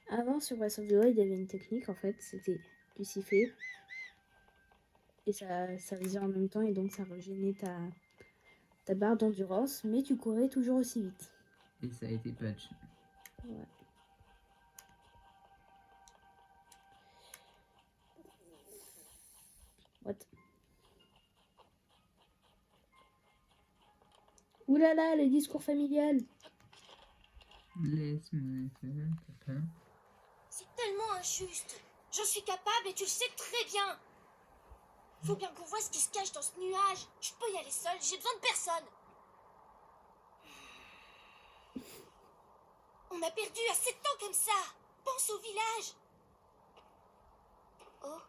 [SPEAKER 1] Avant, sur Breath of the Wild, il y avait une technique, en fait, c'était tu sifflais. Et ça visait en même temps, et donc ça régénérait ta barre d'endurance, mais tu courais toujours aussi vite.
[SPEAKER 2] Et ça a été patch.
[SPEAKER 1] Ouais. What? Oulala, le discours familial.
[SPEAKER 2] Laisse-moi faire, papa.
[SPEAKER 3] C'est tellement injuste. J'en suis capable et tu le sais très bien. Faut bien qu'on voit ce qui se cache dans ce nuage. Je peux y aller seule, j'ai besoin de personne. On a perdu assez de temps comme ça. Pense au village. Oh.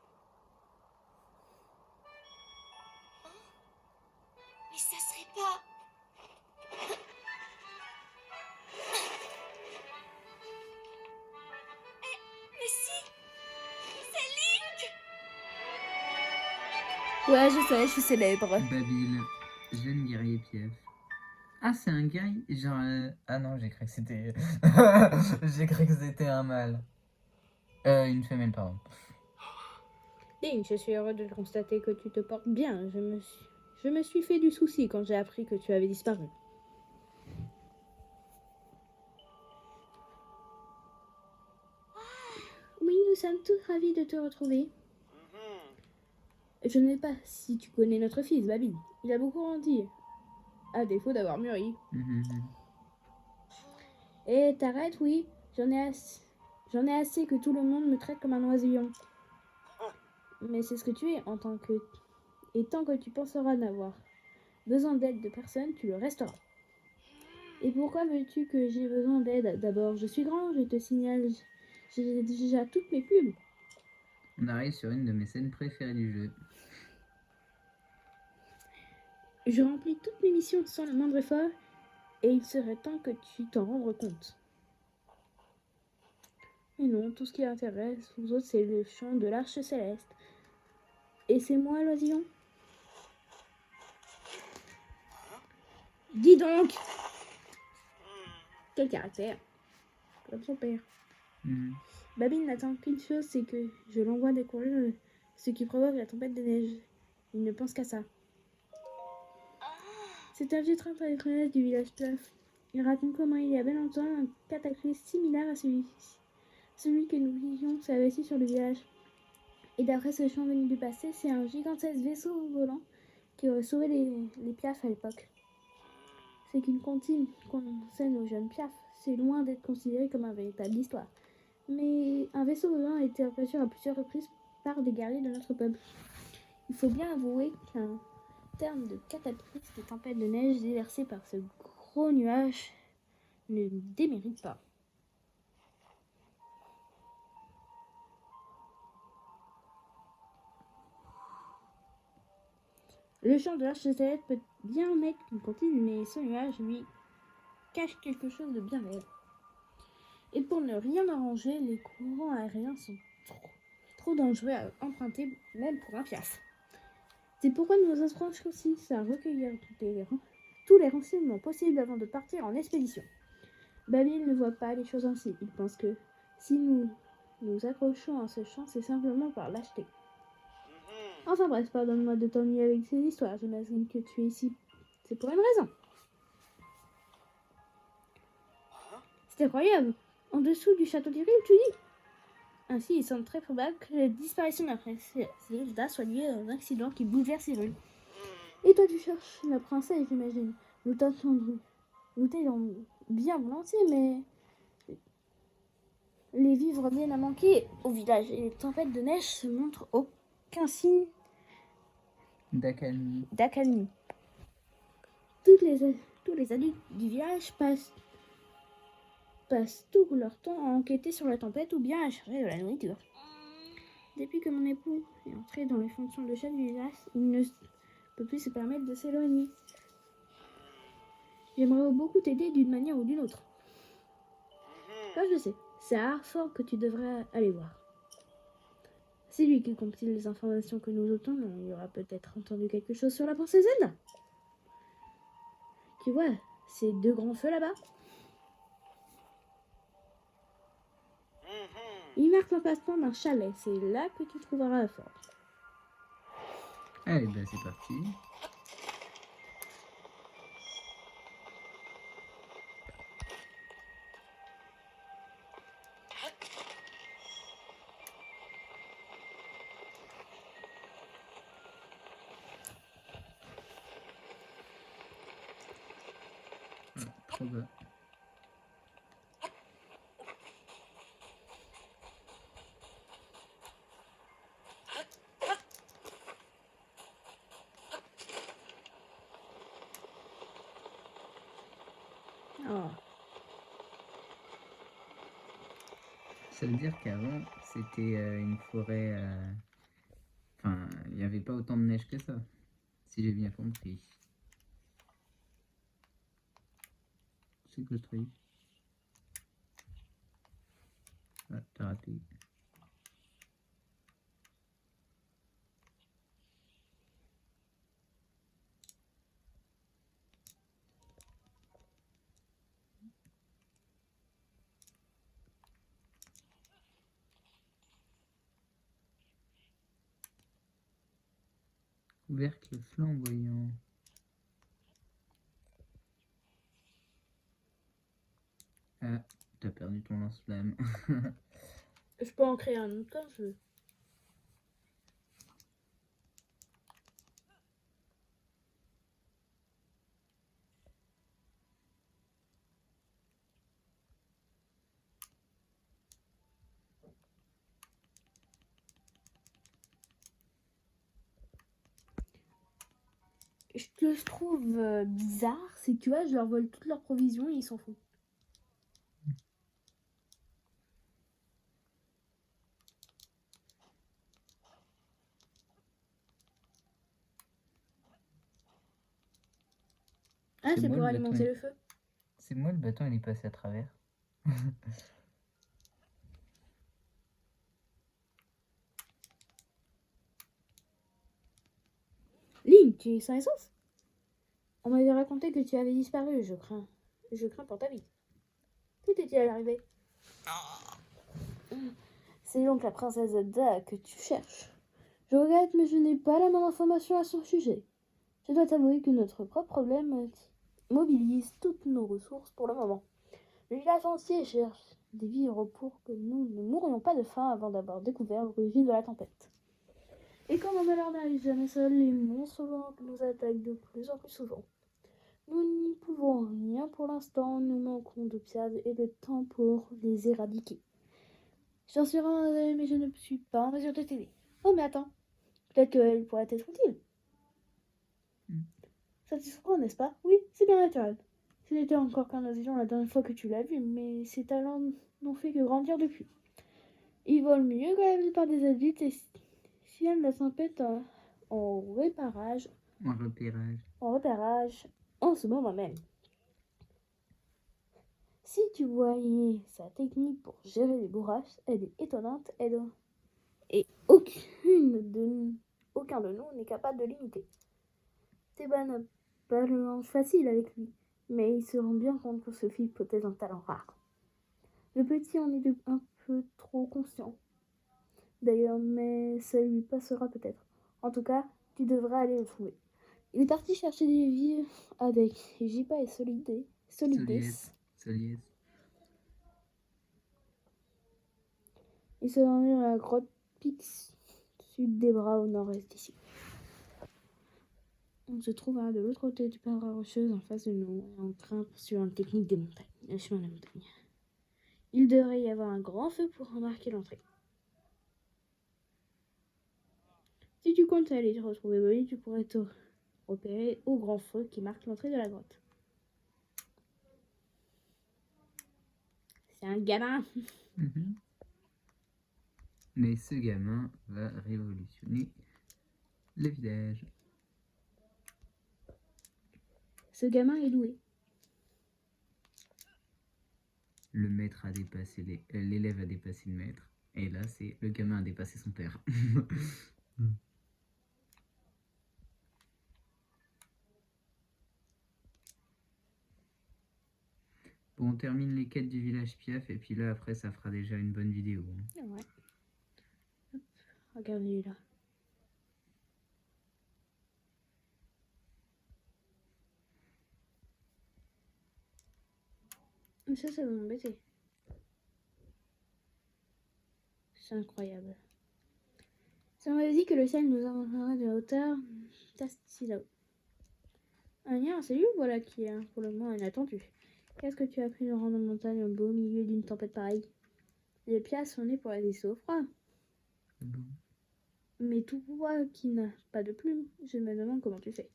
[SPEAKER 3] Hein? Mais ça serait pas... Mais si, c'est Link.
[SPEAKER 1] Ouais, je sais, je suis célèbre.
[SPEAKER 2] Babil, jeune guerrier pief. Ah, c'est un guerrier. Genre. Ah non, j'ai cru que c'était. J'ai cru que c'était un mâle. Une femelle, pardon.
[SPEAKER 1] Link, je suis heureux de constater que tu te portes bien. Je me suis fait du souci quand j'ai appris que tu avais disparu. Oui, nous sommes tous ravis de te retrouver. Je ne sais pas si tu connais notre fils, Babi. Il a beaucoup grandi, à défaut d'avoir mûri. Et t'arrêtes, oui. J'en ai assez que tout le monde me traite comme un oisillon. Mais c'est ce que tu es en tant que... Et tant que tu penseras n'avoir besoin d'aide de personne, tu le resteras. Et pourquoi veux-tu que j'ai besoin d'aide? D'abord, je suis grand, je te signale, j'ai déjà toutes mes pubs.
[SPEAKER 2] On arrive sur une de mes scènes préférées du jeu.
[SPEAKER 1] Je remplis toutes mes missions sans le moindre effort, et il serait temps que tu t'en rendes compte. Et non, tout ce qui intéresse aux autres, c'est le chant de l'arche céleste. Et c'est moi, l'oisillon. Dis donc! Quel caractère! Comme son père. Babi n'attend qu'une chose, c'est que je l'envoie découvrir ce qui provoque la tempête de neige. Il ne pense qu'à ça. C'est un vieux train traditionnel du village Plaf. Il raconte comment il y a bien longtemps un cataclysme similaire à celui que nous vivions s'est abattu sur le village. Et d'après ce chant venu du passé, c'est un gigantesque vaisseau volant qui aurait sauvé les Piaf à l'époque. C'est qu'une comptine qu'on enseigne aux jeunes Piaf, c'est loin d'être considéré comme un véritable histoire. Mais un vaisseau volant a été aperçu à plusieurs reprises par des guerriers de notre peuple. Il faut bien avouer qu'un terme de cataclysme de tempête de neige déversée par ce gros nuage ne démérite pas. Le chant de l'architecte peut bien être une comptine, mais ce nuage, lui, cache quelque chose de bien réel. Et pour ne rien arranger, les courants aériens sont trop dangereux à emprunter, même pour un Piaf. C'est pourquoi nous nous approchons aussi à recueillir tous les renseignements possibles avant de partir en expédition. Babil ne voit pas les choses ainsi. Il pense que si nous nous accrochons à ce champ, c'est simplement par lâcheté. Enfin bref, pardonne-moi de t'ennuyer avec ces histoires. J'imagine que tu es ici. C'est pour une raison. C'est incroyable. En dessous du château d'Iril, tu dis? Ainsi, il semble très probable que la disparition de la princesse Hilda soit liée à un accident qui bouleverse Hyrule. Et toi, tu cherches la princesse, j'imagine. Nous t'aidons bien volontiers, mais les vivres viennent à manquer au village et les tempêtes de neige se montrent aucun signe d'accalmie. Tous les adultes du village passent tout leur temps à enquêter sur la tempête ou bien à chercher de la nourriture. Depuis que mon époux est entré dans les fonctions de chef du village, il ne peut plus se permettre de s'éloigner. J'aimerais beaucoup t'aider d'une manière ou d'une autre. Je sais, c'est à Harford que tu devrais aller voir. C'est lui qui compile les informations que nous obtenons. Il aura peut-être entendu quelque chose sur la princesse Zelda. Tu vois, ces deux grands feux là-bas. Il marque l'emplacement d'un chalet. C'est là que tu trouveras Harford.
[SPEAKER 2] Allez, ben c'est parti. Trop bas.
[SPEAKER 1] Oh.
[SPEAKER 2] Ça veut dire qu'avant, c'était une forêt... Enfin, il n'y avait pas autant de neige que ça, si j'ai bien compris. C'est que je trouve. Ah, t'as raté. Couvercle flamboyant. Ah, t'as perdu ton lance-flamme.
[SPEAKER 1] Je peux en créer un autre quand je veux. Ce que je trouve bizarre, c'est que tu vois, je leur vole toutes leurs provisions et ils s'en foutent. Ah, c'est
[SPEAKER 2] moi
[SPEAKER 1] pour
[SPEAKER 2] le bâton,
[SPEAKER 1] alimenter le feu.
[SPEAKER 2] C'est moi le bâton, il est passé à travers.
[SPEAKER 1] Link, tu es sans essence? On m'avait raconté que tu avais disparu, je crains. Je crains pour ta vie. Qu'est-il arrivé? C'est donc la princesse Zelda que tu cherches. Je regrette, mais je n'ai pas la moindre information à son sujet. Je dois t'avouer que notre propre problème mobilise toutes nos ressources pour le moment. Le village entier cherche des vivres pour que nous ne mourions pas de faim avant d'avoir découvert l'origine de la tempête. Et comme un malheur n'arrive jamais seul, les monstres volants nous attaquent de plus en plus souvent. Nous n'y pouvons rien pour l'instant, nous manquons de pièces et de temps pour les éradiquer. J'en suis vraiment désolée, mais je ne suis pas en mesure de t'aider. Oh, mais attends, peut-être qu'elle pourrait être utile. Ça te surprend, n'est-ce pas? Oui, c'est bien naturel. Ce n'était encore qu'un oisillon la dernière fois que tu l'as vu, mais ses talents n'ont fait que grandir depuis. Il vole mieux que la plupart des adultes et si elle la tempête en repérage en ce moment même. Si tu voyais sa technique pour gérer les bourrasques, elle est étonnante et aucun de nous n'est capable de l'imiter. Théba n'a pas le manche facile avec lui, mais il se rend bien compte que Sophie possède un talent rare. Le petit en est un peu trop conscient, d'ailleurs, mais ça lui passera peut-être. En tout cas, tu devrais aller le trouver. Il est parti chercher des vivres avec Jipa et Solides. Il se rendit dans la grotte Pix sud des bras au nord-est d'ici. On se trouve de l'autre côté du paroi rocheuse en face de nous et on grimpe sur une technique des montagnes, le chemin des montagnes. Il devrait y avoir un grand feu pour remarquer l'entrée. Si tu comptes aller retrouver Bolly, tu pourrais te repérer au grand feu qui marque l'entrée de la grotte. C'est un gamin.
[SPEAKER 2] Mais ce gamin va révolutionner le village.
[SPEAKER 1] Ce gamin est doué.
[SPEAKER 2] Le maître a dépassé l'élève a dépassé le maître. Et là, c'est le gamin a dépassé son père. Bon, on termine les quêtes du village Piaf et puis là, après, ça fera déjà une bonne vidéo.
[SPEAKER 1] Ouais. Hop, regardez là. Ça, c'est mon baiser. C'est incroyable. Ça m'avait dit que le ciel nous emmènerait de hauteur. C'est là-haut. Un lien, c'est lui, voilà qui est pour le moment inattendu. Qu'est-ce que tu as pris de rendre en montagne au beau milieu d'une tempête pareille? Les pièces sont nées pour résister au froid. Mais toi qui n'as pas de plumes, je me demande comment tu fais.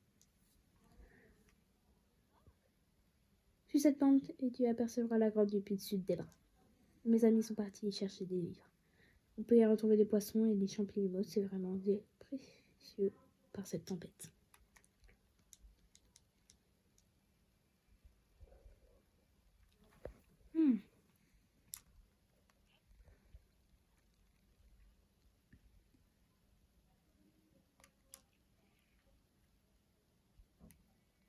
[SPEAKER 1] Suis cette pente et tu apercevras la grotte du puits sud des bras. Mes amis sont partis y chercher des vivres. On peut y retrouver des poissons et des champignons, c'est vraiment précieux par cette tempête.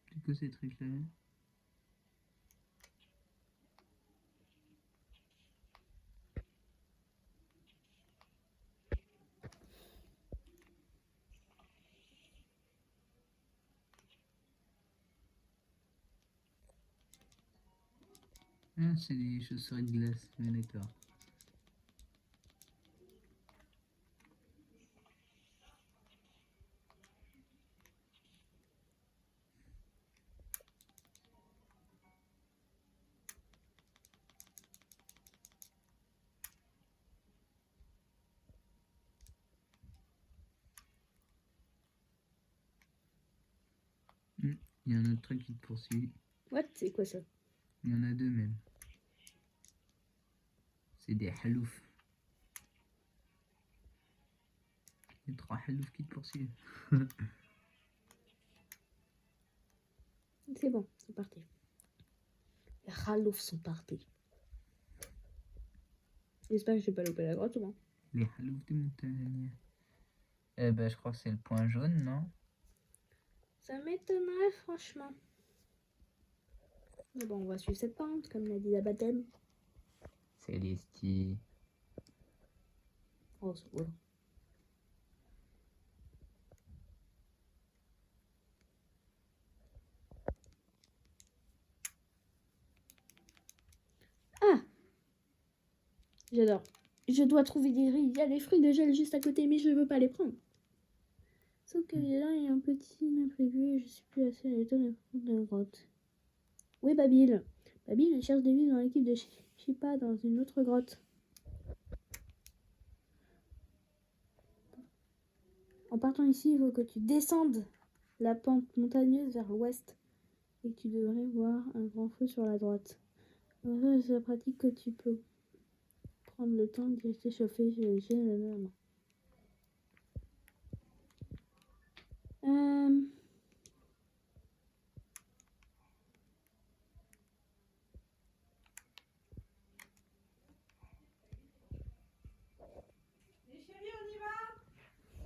[SPEAKER 2] C'est quoi ces trucs-là? Ah, c'est des chauves-souris de glace, mais d'accord. Il y a un autre truc qui te poursuit.
[SPEAKER 1] What? C'est quoi ça?
[SPEAKER 2] Il y en a deux même. C'est des haloufs. Il y a 3 haloufs qui te poursuivent.
[SPEAKER 1] C'est bon, c'est parti. Les raloufs sont partis. J'espère que je vais pas louper la grotte ou non.
[SPEAKER 2] Les haloufs des montagnes. Eh ben, je crois que c'est le point jaune, non?
[SPEAKER 1] Ça m'étonnerait franchement. Mais bon, on va suivre cette pente, comme l'a dit la baptême.
[SPEAKER 2] Célestie.
[SPEAKER 1] Oh, c'est cool. Ah! J'adore. Je dois trouver des riz. Il y a des fruits de gel juste à côté, mais je ne veux pas les prendre. Sauf que là, il y a un petit imprévu et je suis plus assez à l'état de la grotte. Où est Babil? Babil, elle cherche des vies dans l'équipe de Chipa dans une autre grotte. En partant ici, il faut que tu descendes la pente montagneuse vers l'ouest et que tu devrais voir un grand feu sur la droite. C'est la pratique que tu peux prendre le temps d'y rester chauffé. J'ai la main.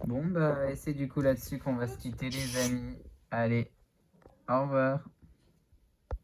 [SPEAKER 2] Bon, bah, et c'est du coup là-dessus qu'on va se quitter, les amis. Allez, au revoir.